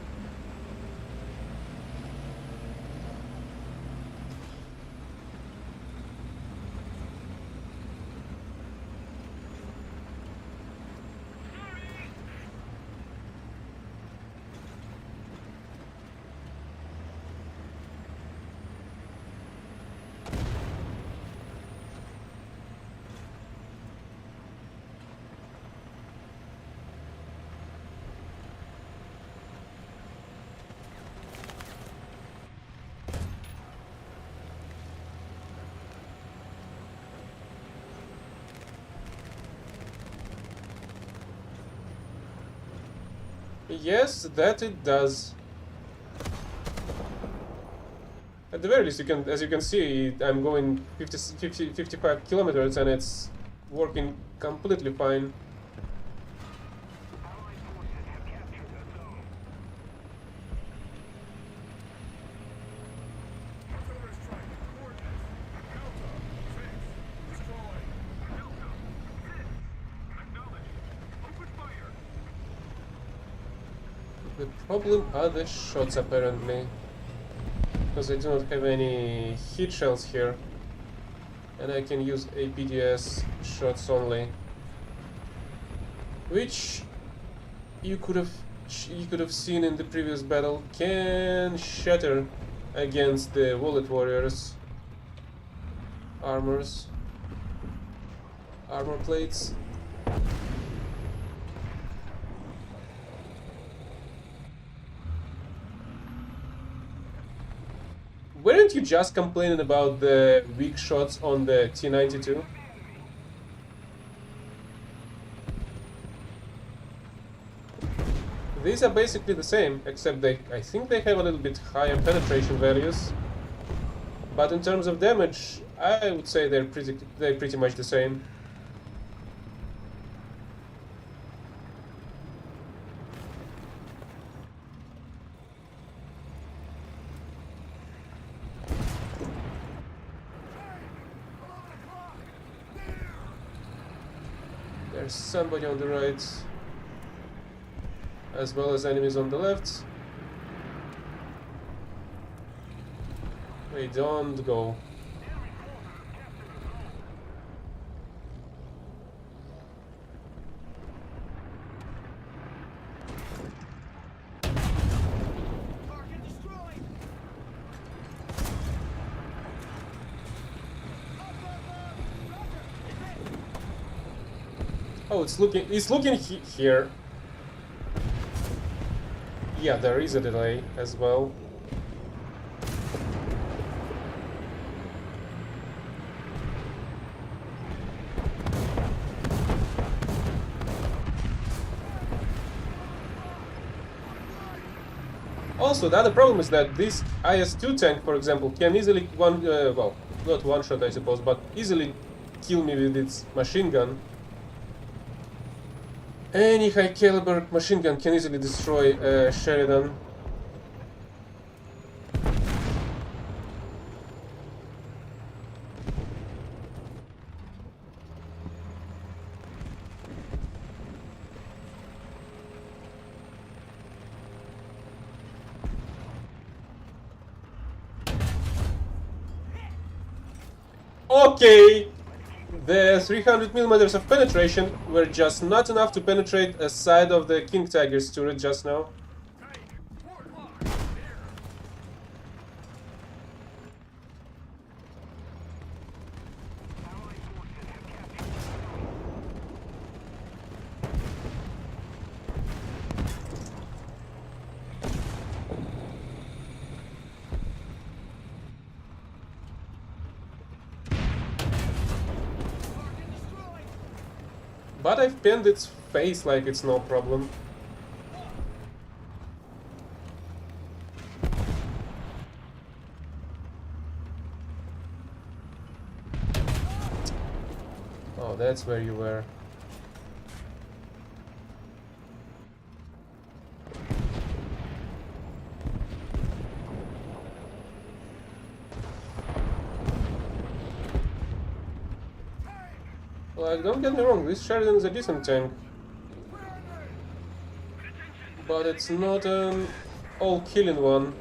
Yes, that it does. At the very least, you can, as you can see, I'm going 55 kilometers and it's working completely fine. Allied forces have captured the zone. Artillery strike. Coordinates. Delta 6. Destroy. Delta 6. Acknowledged. Open fire. The problem are the shots, apparently. Because I do not have any heat shells here. And I can use APDS shots only. Which you could have seen in the previous battle can shatter against the Wallet Warriors armor plates. Weren't you just complaining about the weak shots on the T-92? These are basically the same, except I think they have a little bit higher penetration values. But in terms of damage, I would say they're pretty much the same. There's somebody on the right, as well as enemies on the left. Wait, don't go. Target destroyed. Oh, it's looking here. Yeah, there is a delay as well. Also, the other problem is that this IS-2 tank, for example, can easily well, not one shot, I suppose, but easily kill me with its machine gun. Any high caliber machine gun can easily destroy Sheridan. Okay, the 300 millimeters of penetration were just not enough to penetrate a side of the King Tiger's turret just now. Tank. 4 o'clock. Here. Allied forces have captured the zone. Target destroyed. But I've pinned its face like it's no problem. Oh, that's where you were. Like, don't get me wrong, this Sheridan is a decent tank. But it's not an all-killing one.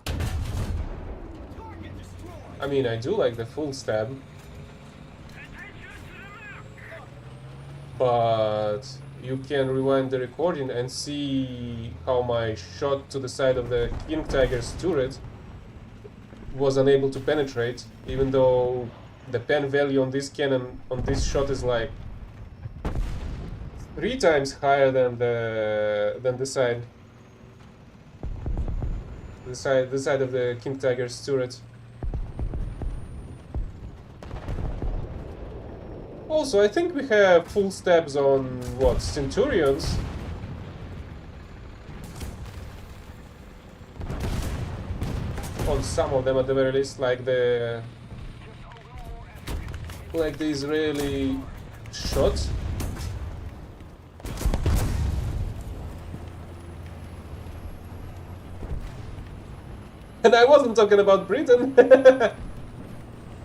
Target destroyed. I mean, I do like the full stab. But you can rewind the recording and see how my shot to the side of the King Tiger's turret was unable to penetrate, even though the pen value on this cannon, on this shot, is like 3 times higher than the side of the King Tiger's turret. Also, I think we have full steps on, what, Centurions? On some of them at the very least, like the Israeli shot. And I wasn't talking about Britain.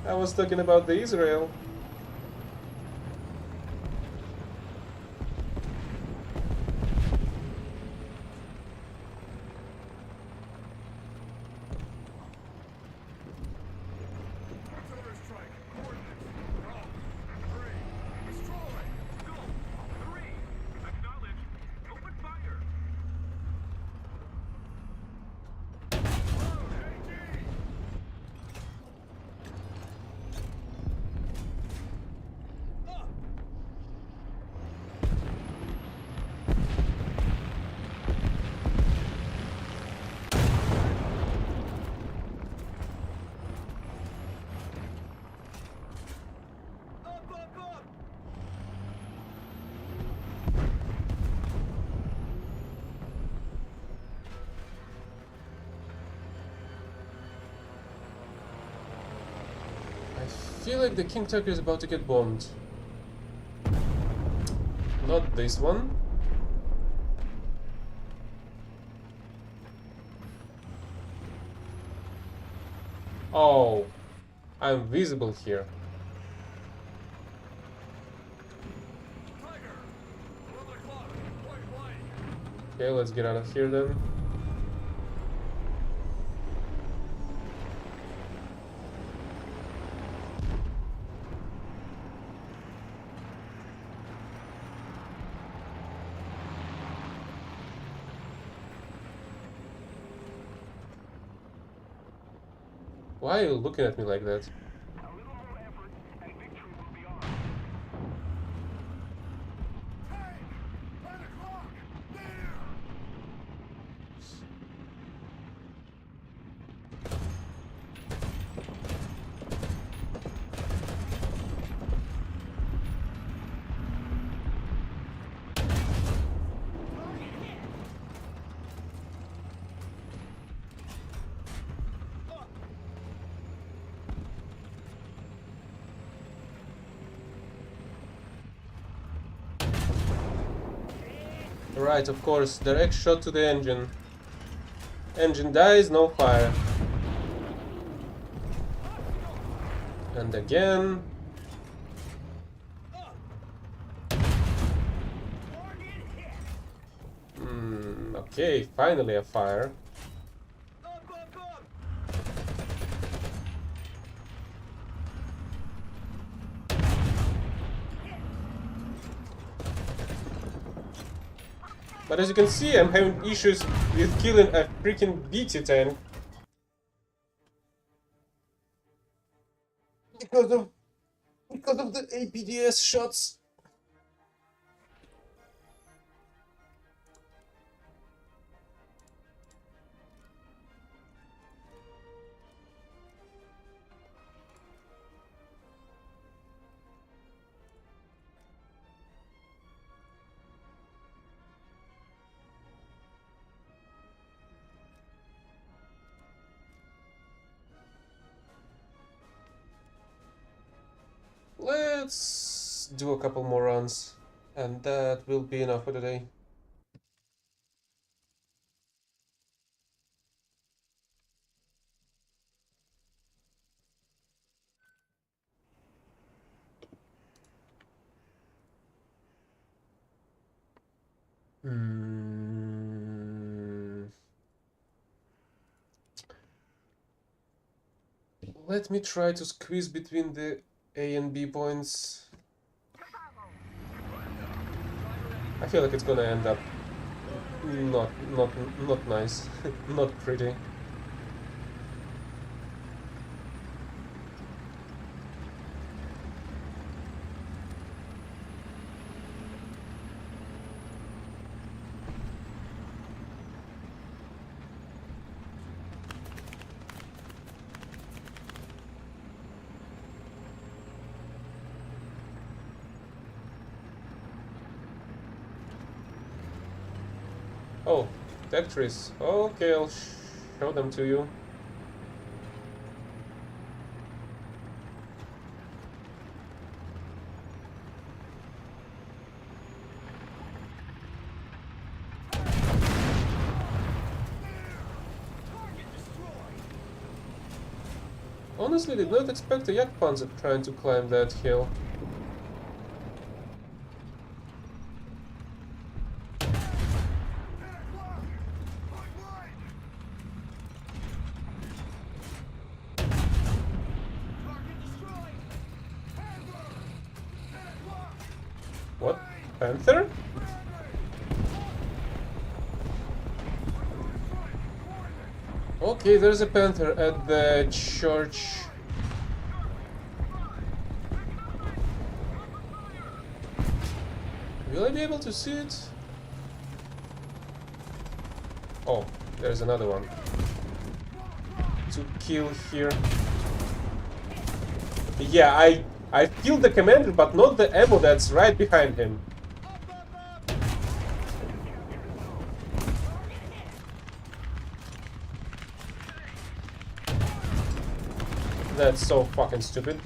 I was talking about the Israel. Artillery strike. Coordinates. Go. 3. Destroy. Go. 3. Acknowledge. Open fire. Up, up, up! I feel like the King Tucker is about to get bombed. Not this one. Oh, I'm visible here. Tiger. 11 o'clock. Point blank. Okay, let's get out of here then. Why are you looking at me like that? A little more effort and victory will be ours. Tank. 9 o'clock. There. Right, of course, direct shot to the engine. Engine dies, no fire. And again. Okay, finally a fire. Up, up, up! But as you can see, I'm having issues with killing a freaking BT tank. Because of the APDS shots. Let's do a couple more runs, and that will be enough for today. Let me try to squeeze between the A and B points. I feel like it's gonna end up not nice, not pretty. Oh, tech trees. Okay, I'll show them to you. Honestly, did not expect a Jagdpanzer trying to climb that hill. What? Panther? Okay, there's a panther at the church. Will I be able to see it? Oh, there's another one to kill here. Yeah, I killed the commander, but not the ammo that's right behind him. That's so fucking stupid.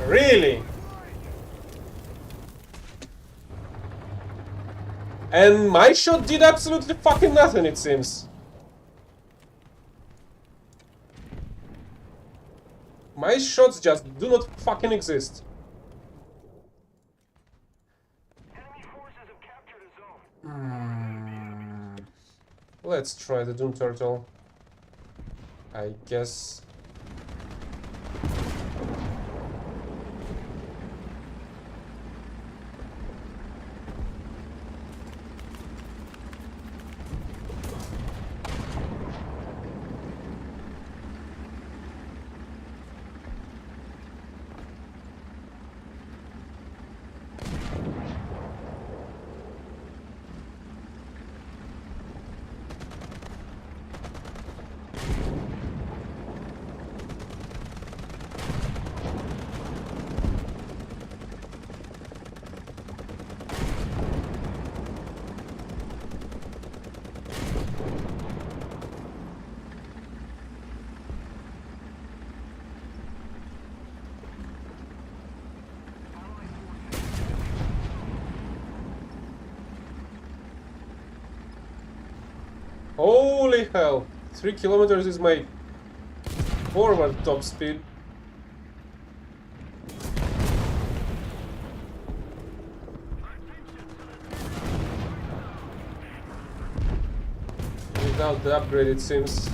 Really? And my shot did absolutely fucking nothing, it seems. My shots just do not fucking exist. Enemy forces have captured a zone. Let's try the Doom Turtle. I guess. Holy hell! 3 kilometers is my forward top speed. Without the upgrade, it seems.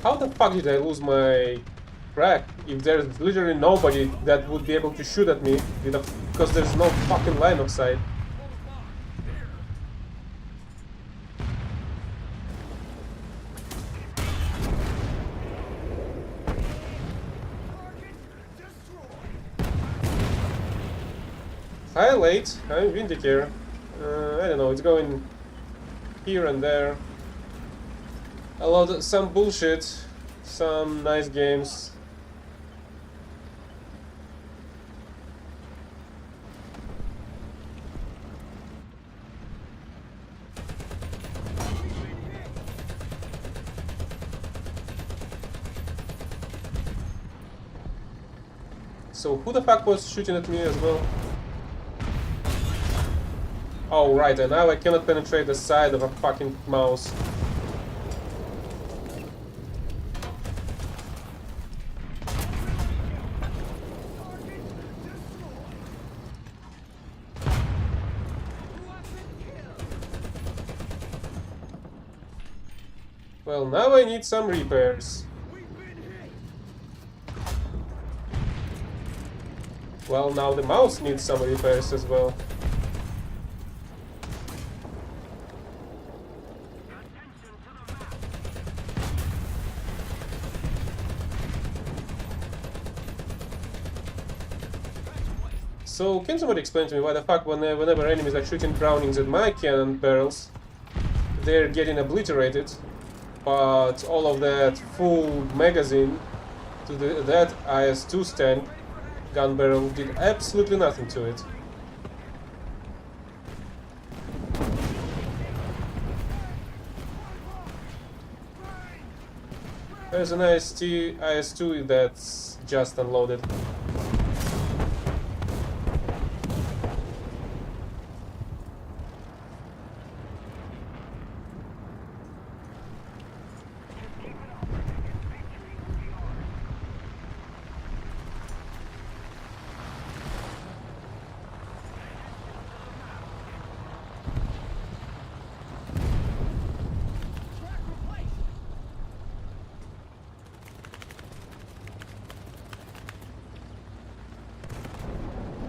How the fuck did I lose my track if there's literally nobody that would be able to shoot at me because there's no fucking line of sight? Hi, late. I'm Vindicator. I don't know, it's going here and there. Some bullshit, some nice games. So who the fuck was shooting at me as well? Oh right, and now I cannot penetrate the side of a fucking mouse. Well, now I need some repairs. Well, now the mouse needs some repairs as well. So, can somebody explain to me why the fuck whenever enemies are shooting Brownings at my cannon barrels, they're getting obliterated, but all of that full magazine to that IS-2 stand gun barrel did absolutely nothing to it. There's an IS-2 that's just unloaded.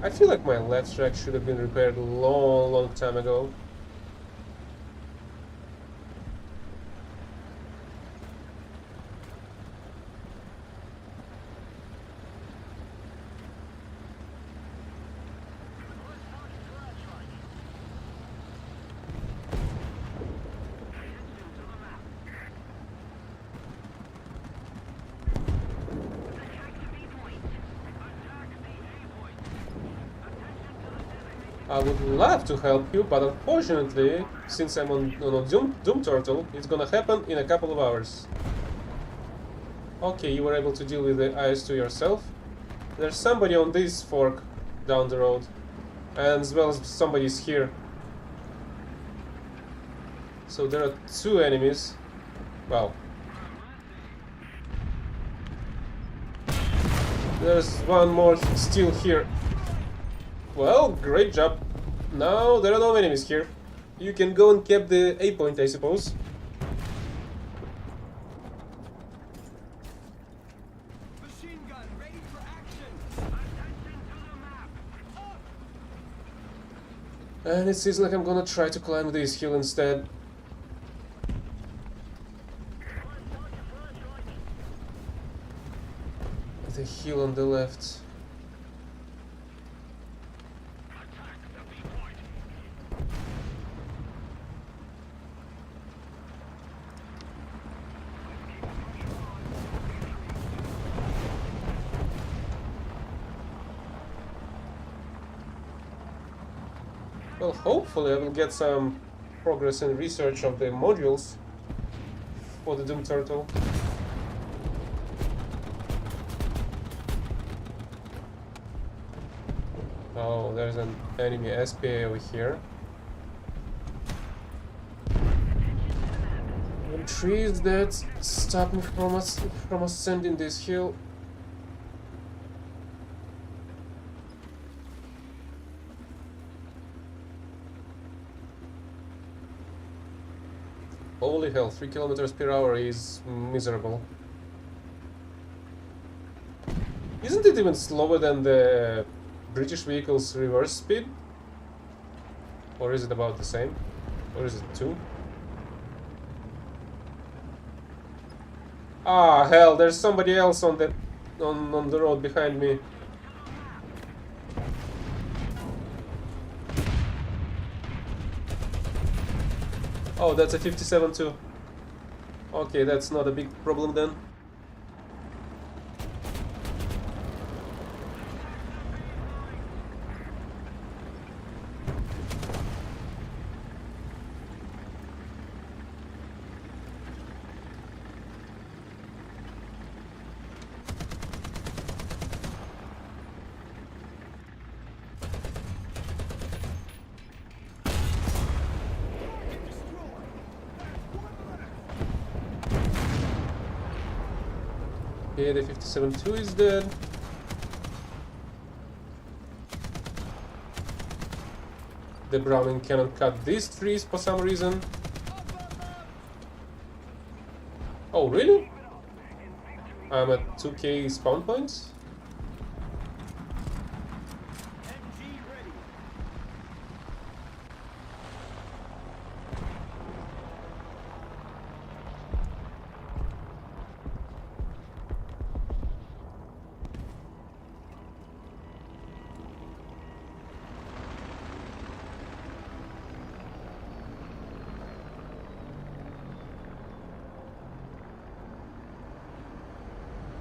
I feel like my left track should have been repaired a long time ago. I would love to help you, but unfortunately, since I'm on a Doom Turtle, it's gonna happen in a couple of hours. Okay, you were able to deal with the IS-2 yourself. There's somebody on this fork down the road, and as well as somebody's here. So there are two enemies. Well, there's one more still here. Well, great job. Now there are no enemies here. You can go and cap the A point, I suppose. Machine gun ready for action. Attention to the map. Up. And it seems like I'm gonna try to climb this hill instead. The hill on the left. Well, hopefully I will get some progress in research of the modules for the Doom Turtle. Oh, there's an enemy SPA over here. And trees that stop me from ascending this hill. Holy hell, 3 kilometers per hour is miserable. Isn't it even slower than the British vehicle's reverse speed? Or is it about the same? Or is it 2? Ah, hell, there's somebody else on the road behind me. Oh, that's a 57 too. Okay, that's not a big problem then. Okay, the 57-2 is dead. The Browning cannot cut these trees for some reason. Oh, really? I'm at 2k spawn points?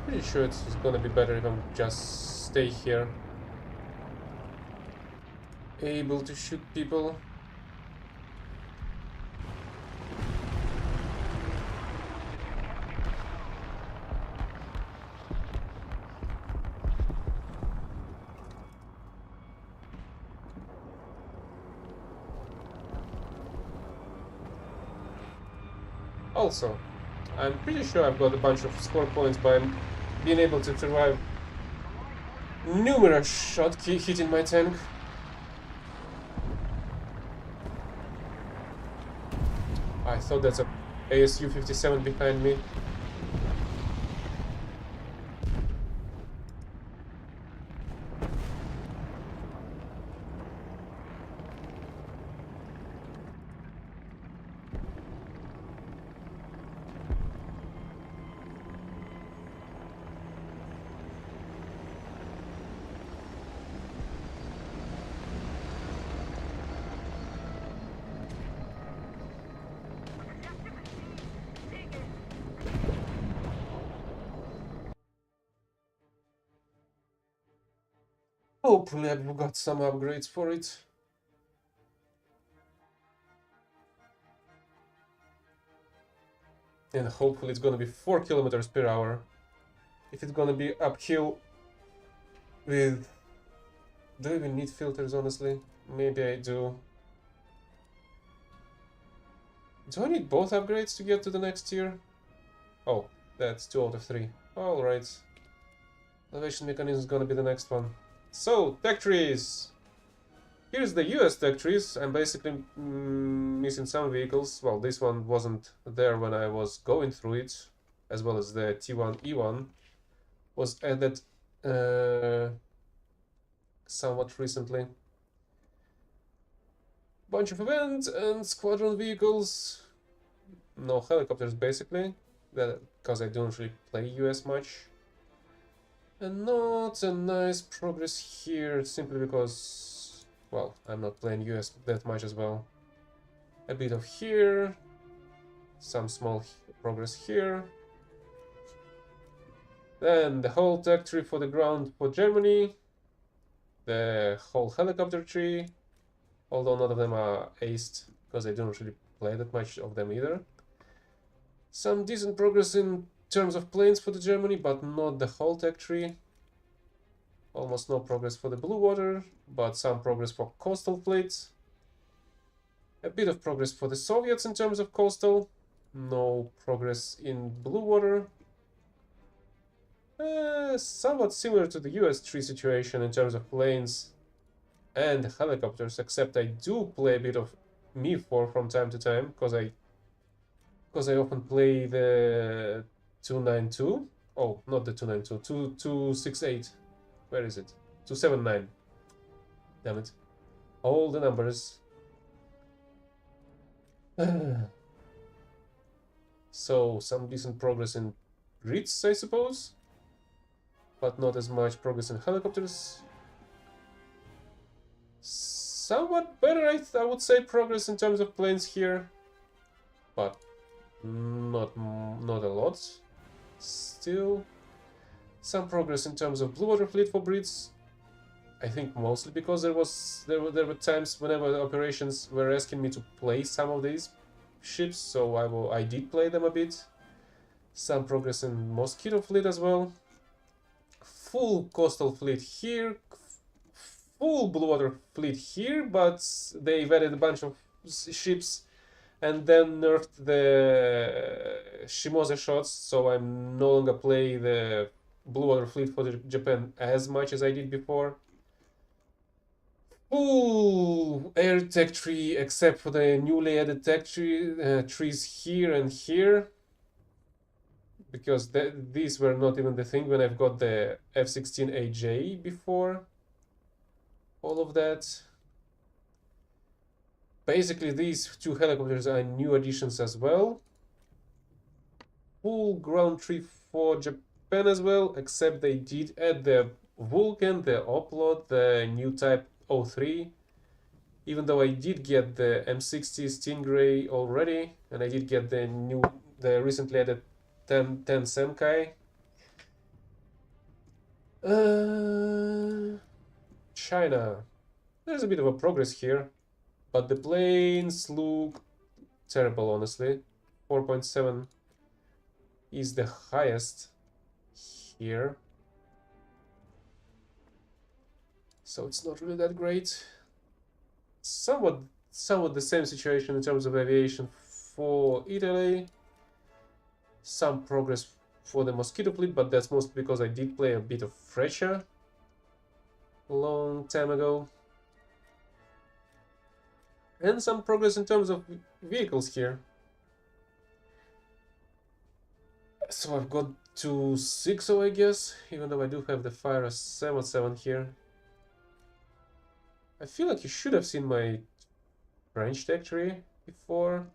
Pretty sure it's gonna be better if I'm just stay here. Able to shoot people. Also, I'm pretty sure I've got a bunch of score points by being able to survive numerous shot hitting my tank. I thought that's a ASU 57 behind me. Hopefully I've got some upgrades for it. And hopefully it's gonna be 4 kilometers per hour. If it's gonna be uphill with... Do I even need filters, honestly? Maybe I do. Do I need both upgrades to get to the next tier? Oh, that's 2 out of 3. Alright. Elevation mechanism is gonna be the next one. So, tech trees! Here's the US tech trees. I'm basically missing some vehicles. Well, this one wasn't there when I was going through it, as well as the T1E1 was added somewhat recently. Bunch of events and squadron vehicles. No helicopters, basically, because I don't really play US much. And not a nice progress here, simply because, well, I'm not playing US that much as well. A bit of here, some small progress here. Then the whole tech tree for the ground for Germany. The whole helicopter tree, although none of them are aced, because I don't really play that much of them either. Some decent progress in terms of planes for the Germany, but not the whole tech tree. Almost no progress for the blue water, but some progress for coastal fleets. A bit of progress for the Soviets in terms of coastal. No progress in blue water. Somewhat similar to the US tree situation in terms of planes and helicopters, except I do play a bit of Mi-4 from time to time, because I often play the 292. Oh, not the 292, 268. Where is it? 279. Damn it. All the numbers. So, some decent progress in Brits, I suppose. But not as much progress in helicopters. Somewhat better, I would say, progress in terms of planes here. But not a lot. Still, some progress in terms of blue water fleet for Brits. I think mostly because there were times whenever the operations were asking me to play some of these ships, so I did play them a bit. Some progress in Mosquito fleet as well. Full coastal fleet here. Full blue water fleet here, but they've added a bunch of ships and then nerfed the Shimose shots, so I'm no longer play the blue water fleet for Japan as much as I did before. Full air tech tree, except for the newly added tech trees here and here, because these were not even the thing when I've got the F-16AJ before. All of that. Basically, these two helicopters are new additions as well. Full ground tree for Japan as well, except they did add the Vulcan, the Oplot, the new type 03. Even though I did get the M60 Stingray already, and I did get the recently added 10 Semkai. China. There's a bit of a progress here, but the planes look terrible, honestly. 4.7 is the highest here, so it's not really that great. Somewhat the same situation in terms of aviation for Italy. Some progress for the Mosquito fleet, but that's mostly because I did play a bit of Freccia a long time ago. And some progress in terms of vehicles here. So I've got to 6.0, I guess, even though I do have the Fire 7.7 here. I feel like you should have seen my French tech tree before.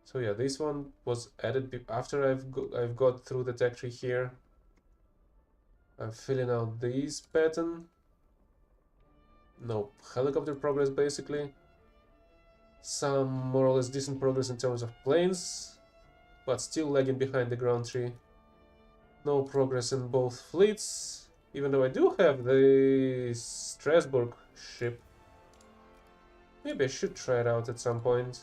So yeah, this one was added after I've got through the tech tree here. I'm filling out this pattern. No helicopter progress, basically. Some more or less decent progress in terms of planes, but still lagging behind the ground tree. No progress in both fleets, even though I do have the Strasbourg ship. Maybe I should try it out at some point.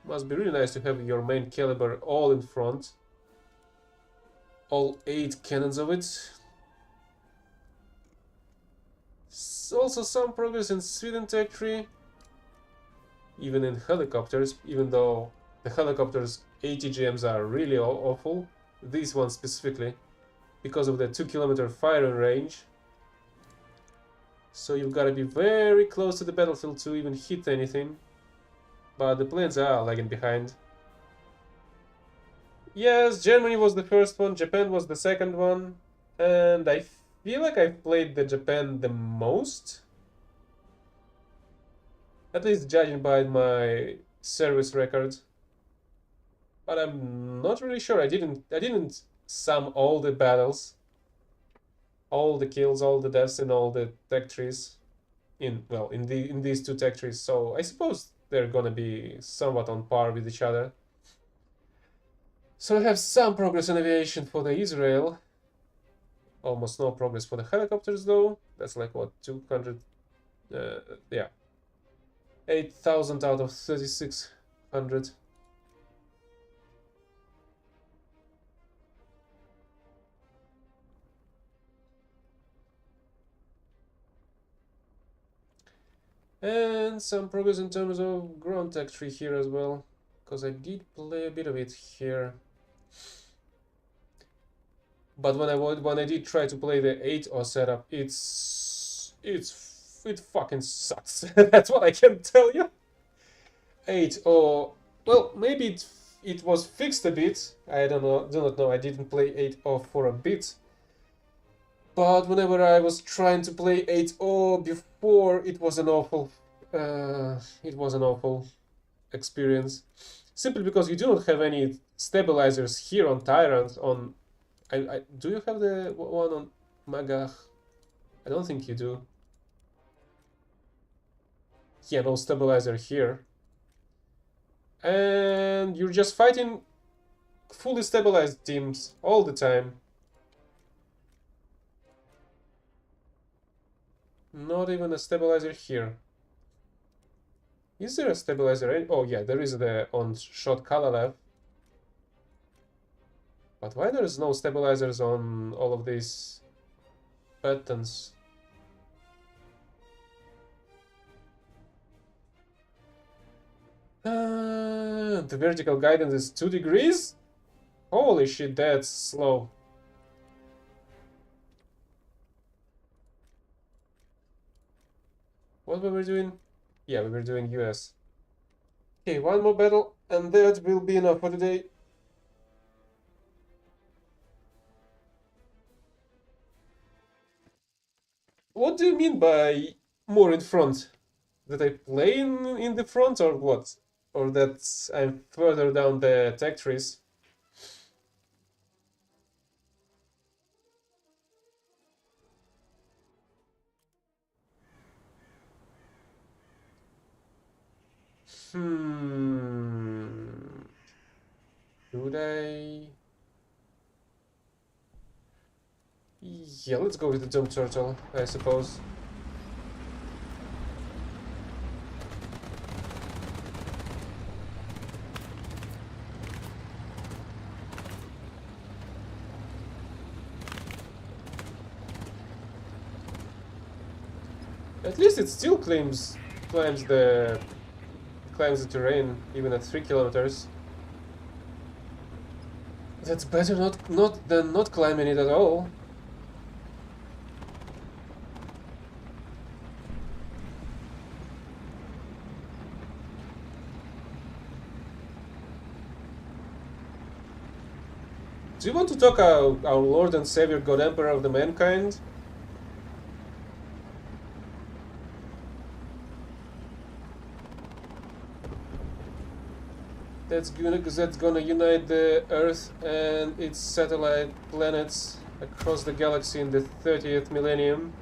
Must be really nice to have your main caliber all in front. All 8 cannons of it. Also some progress in Sweden tech tree. Even in helicopters, even though the helicopters ATGMs are really awful. These ones specifically, because of the 2-kilometer firing range. So you've got to be very close to the battlefield to even hit anything. But the planes are lagging behind. Yes, Germany was the first one, Japan was the second one. And I feel like I've played the Japan the most. At least judging by my service record. But I'm not really sure. I didn't sum all the battles, all the kills, all the deaths in all the tech trees. In these two tech trees. So I suppose they're gonna be somewhat on par with each other. So I have some progress in aviation for the Israel. Almost no progress for the helicopters though. That's like what, 200, yeah, 8,000 out of 3,600. And some progress in terms of ground tech tree here as well, because I did play a bit of it here. But when I did try to play the 8.0 setup, it fucking sucks. That's what I can tell you. 8.0, well, maybe it was fixed a bit. I do not know. I didn't play 8.0 for a bit. But whenever I was trying to play 8.0 before, it was an awful experience. Simply because you do not have any stabilizers here on Tyrant. Do you have the one on Magach? I don't think you do. Yeah, no stabilizer here. And you're just fighting fully stabilized teams all the time. Not even a stabilizer here. Is there a stabilizer? Oh yeah, there is the on Shot Kalalev. But why there's no stabilizers on all of these buttons? The vertical guidance is 2 degrees? Holy shit, that's slow. What were we doing? Yeah, we were doing US. Okay, one more battle, and that will be enough for today. What do you mean by more in front? That I play in the front or what? Or that I'm further down the tech trees? Hmm. Should I? Yeah, let's go with the Doom Turtle, I suppose. At least it still climbs the terrain even at 3 kilometers. That's better not than not climbing it at all. Do you want to talk our Lord and Savior, God Emperor of the Mankind? That's gonna unite the Earth and its satellite planets across the galaxy in the 30th millennium.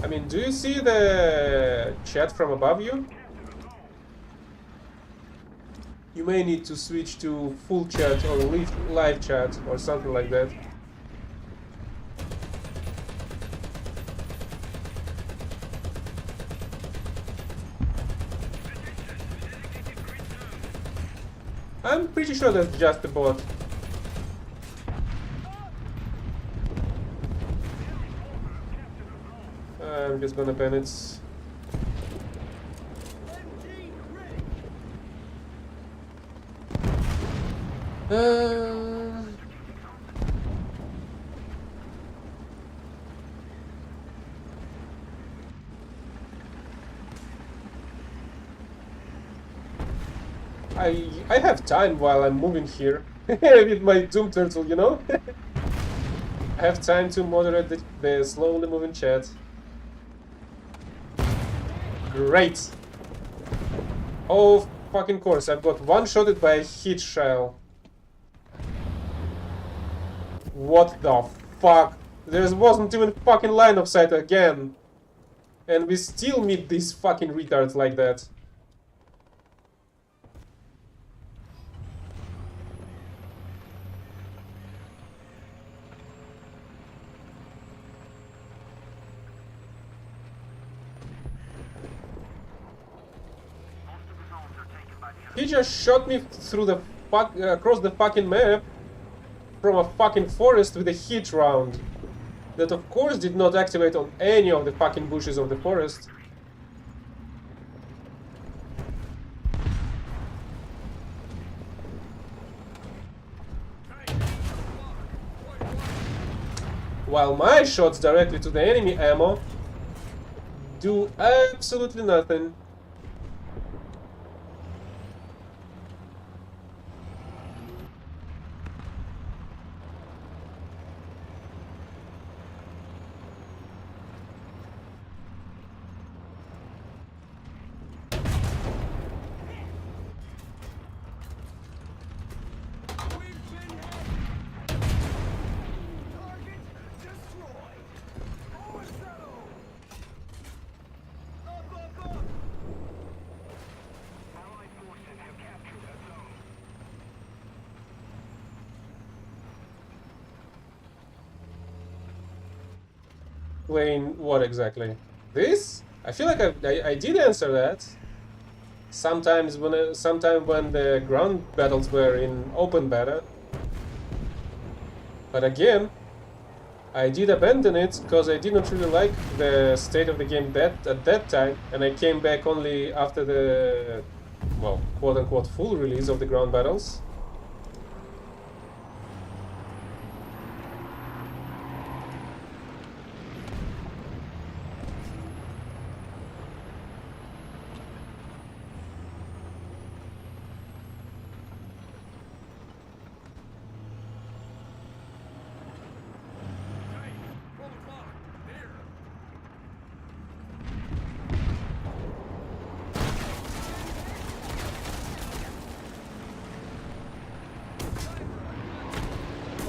I mean, do you see the chat from above you? You may need to switch to full chat or live chat or something like that. I'm pretty sure that's just a bot. I'm just gonna ban it. I have time while I'm moving here with my Doom Turtle, you know? I have time to moderate the slowly moving chat. Great! Oh, fucking course, I've got one-shotted by a heat shell. What the fuck? There wasn't even fucking line of sight again. And we still meet these fucking retards like that. He just shot me through the across the fucking map from a fucking forest with a heat round. That of course did not activate on any of the fucking bushes of the forest. While my shots directly to the enemy ammo do absolutely nothing. Playing what exactly? This? I feel like I did answer that. Sometime when the ground battles were in open beta. But again, I did abandon it because I did not really like the state of the game at that time, and I came back only after the, well, quote-unquote full release of the ground battles.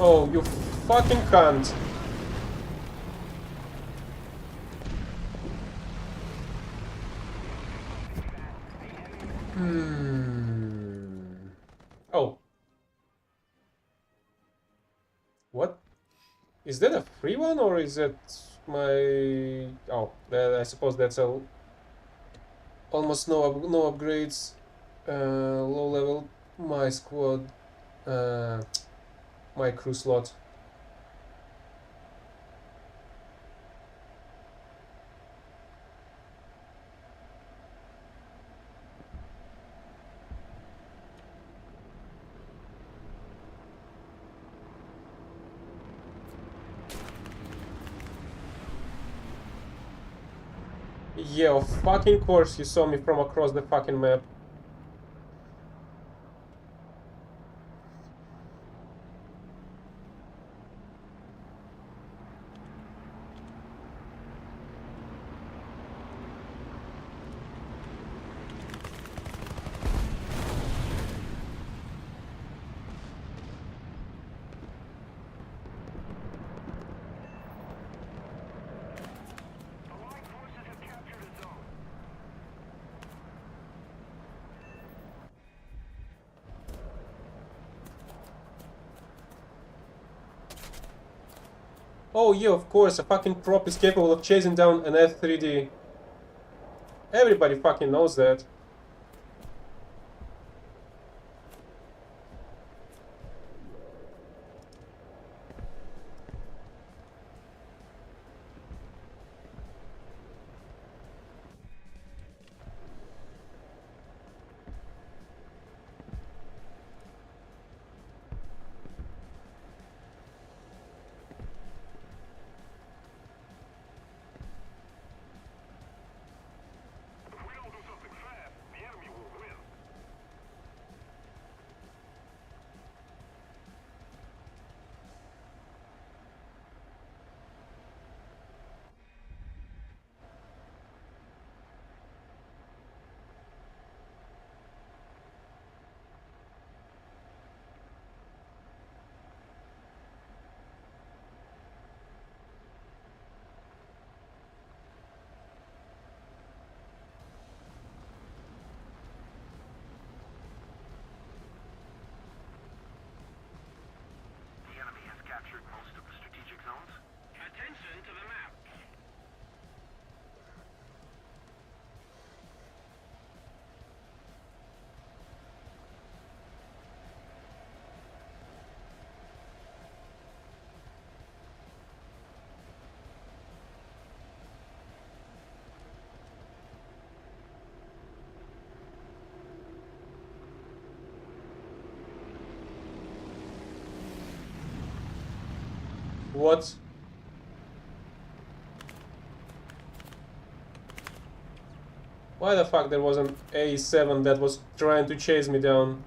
Oh, you fucking cunt. Oh. What? Is that a free one or is it my... Oh, I suppose that's a... Almost no upgrades. Low level. My squad. My crew slot. Yeah, of fucking course you saw me from across the fucking map. Allied forces have captured a zone. Oh yeah, of course, a fucking prop is capable of chasing down an F3D. Everybody fucking knows that. If we don't do something fast, the enemy will win. The enemy has captured most of the strategic zones. Attention to the map. What? Why the fuck there was an A7 that was trying to chase me down?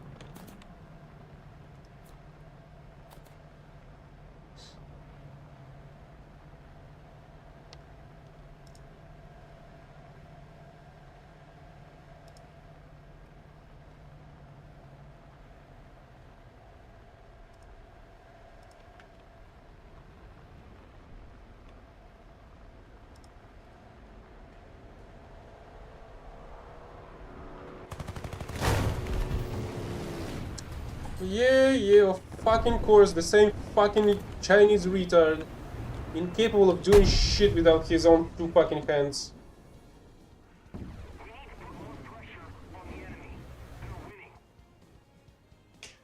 Yeah, of fucking course, the same fucking Chinese retard. Incapable of doing shit without his own two fucking hands. We need to put more pressure on the enemy. They're winning. We've been hit.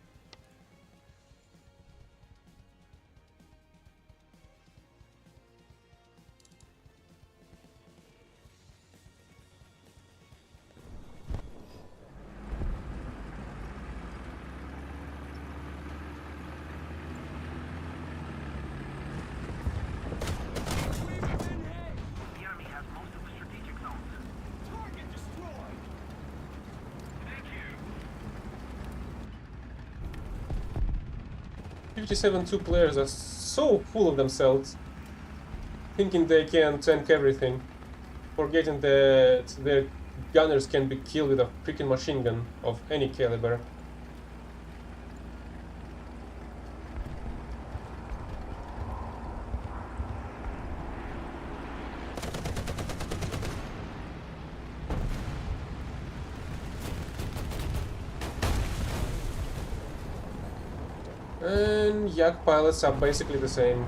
The enemy has most of the strategic zones. Target destroyed. Thank you. 57 two players are so full of themselves, thinking they can tank everything, forgetting that their gunners can be killed with a freaking machine gun of any caliber. and Yak pilots are basically the same.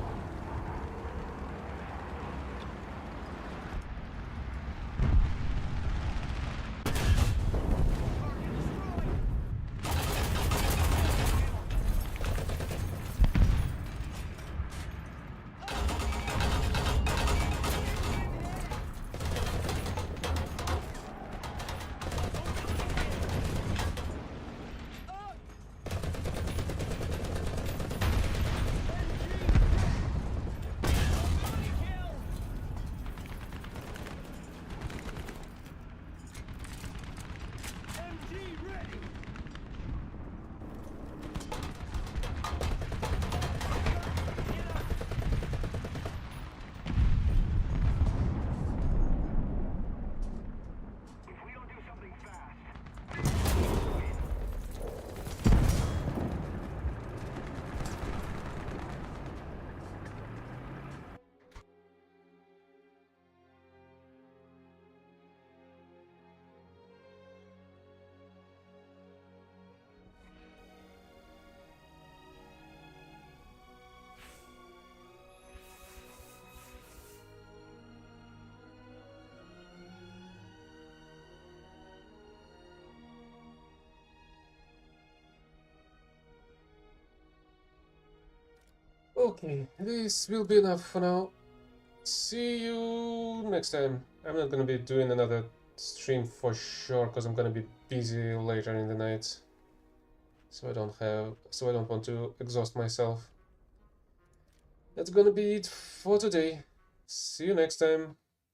MG ready! If we don't do something fast, Okay, this will be enough for now. See you next time. I'm not gonna be doing another stream for sure, because I'm gonna be busy later in the night. So I don't want to exhaust myself. That's gonna be it for today. See you next time.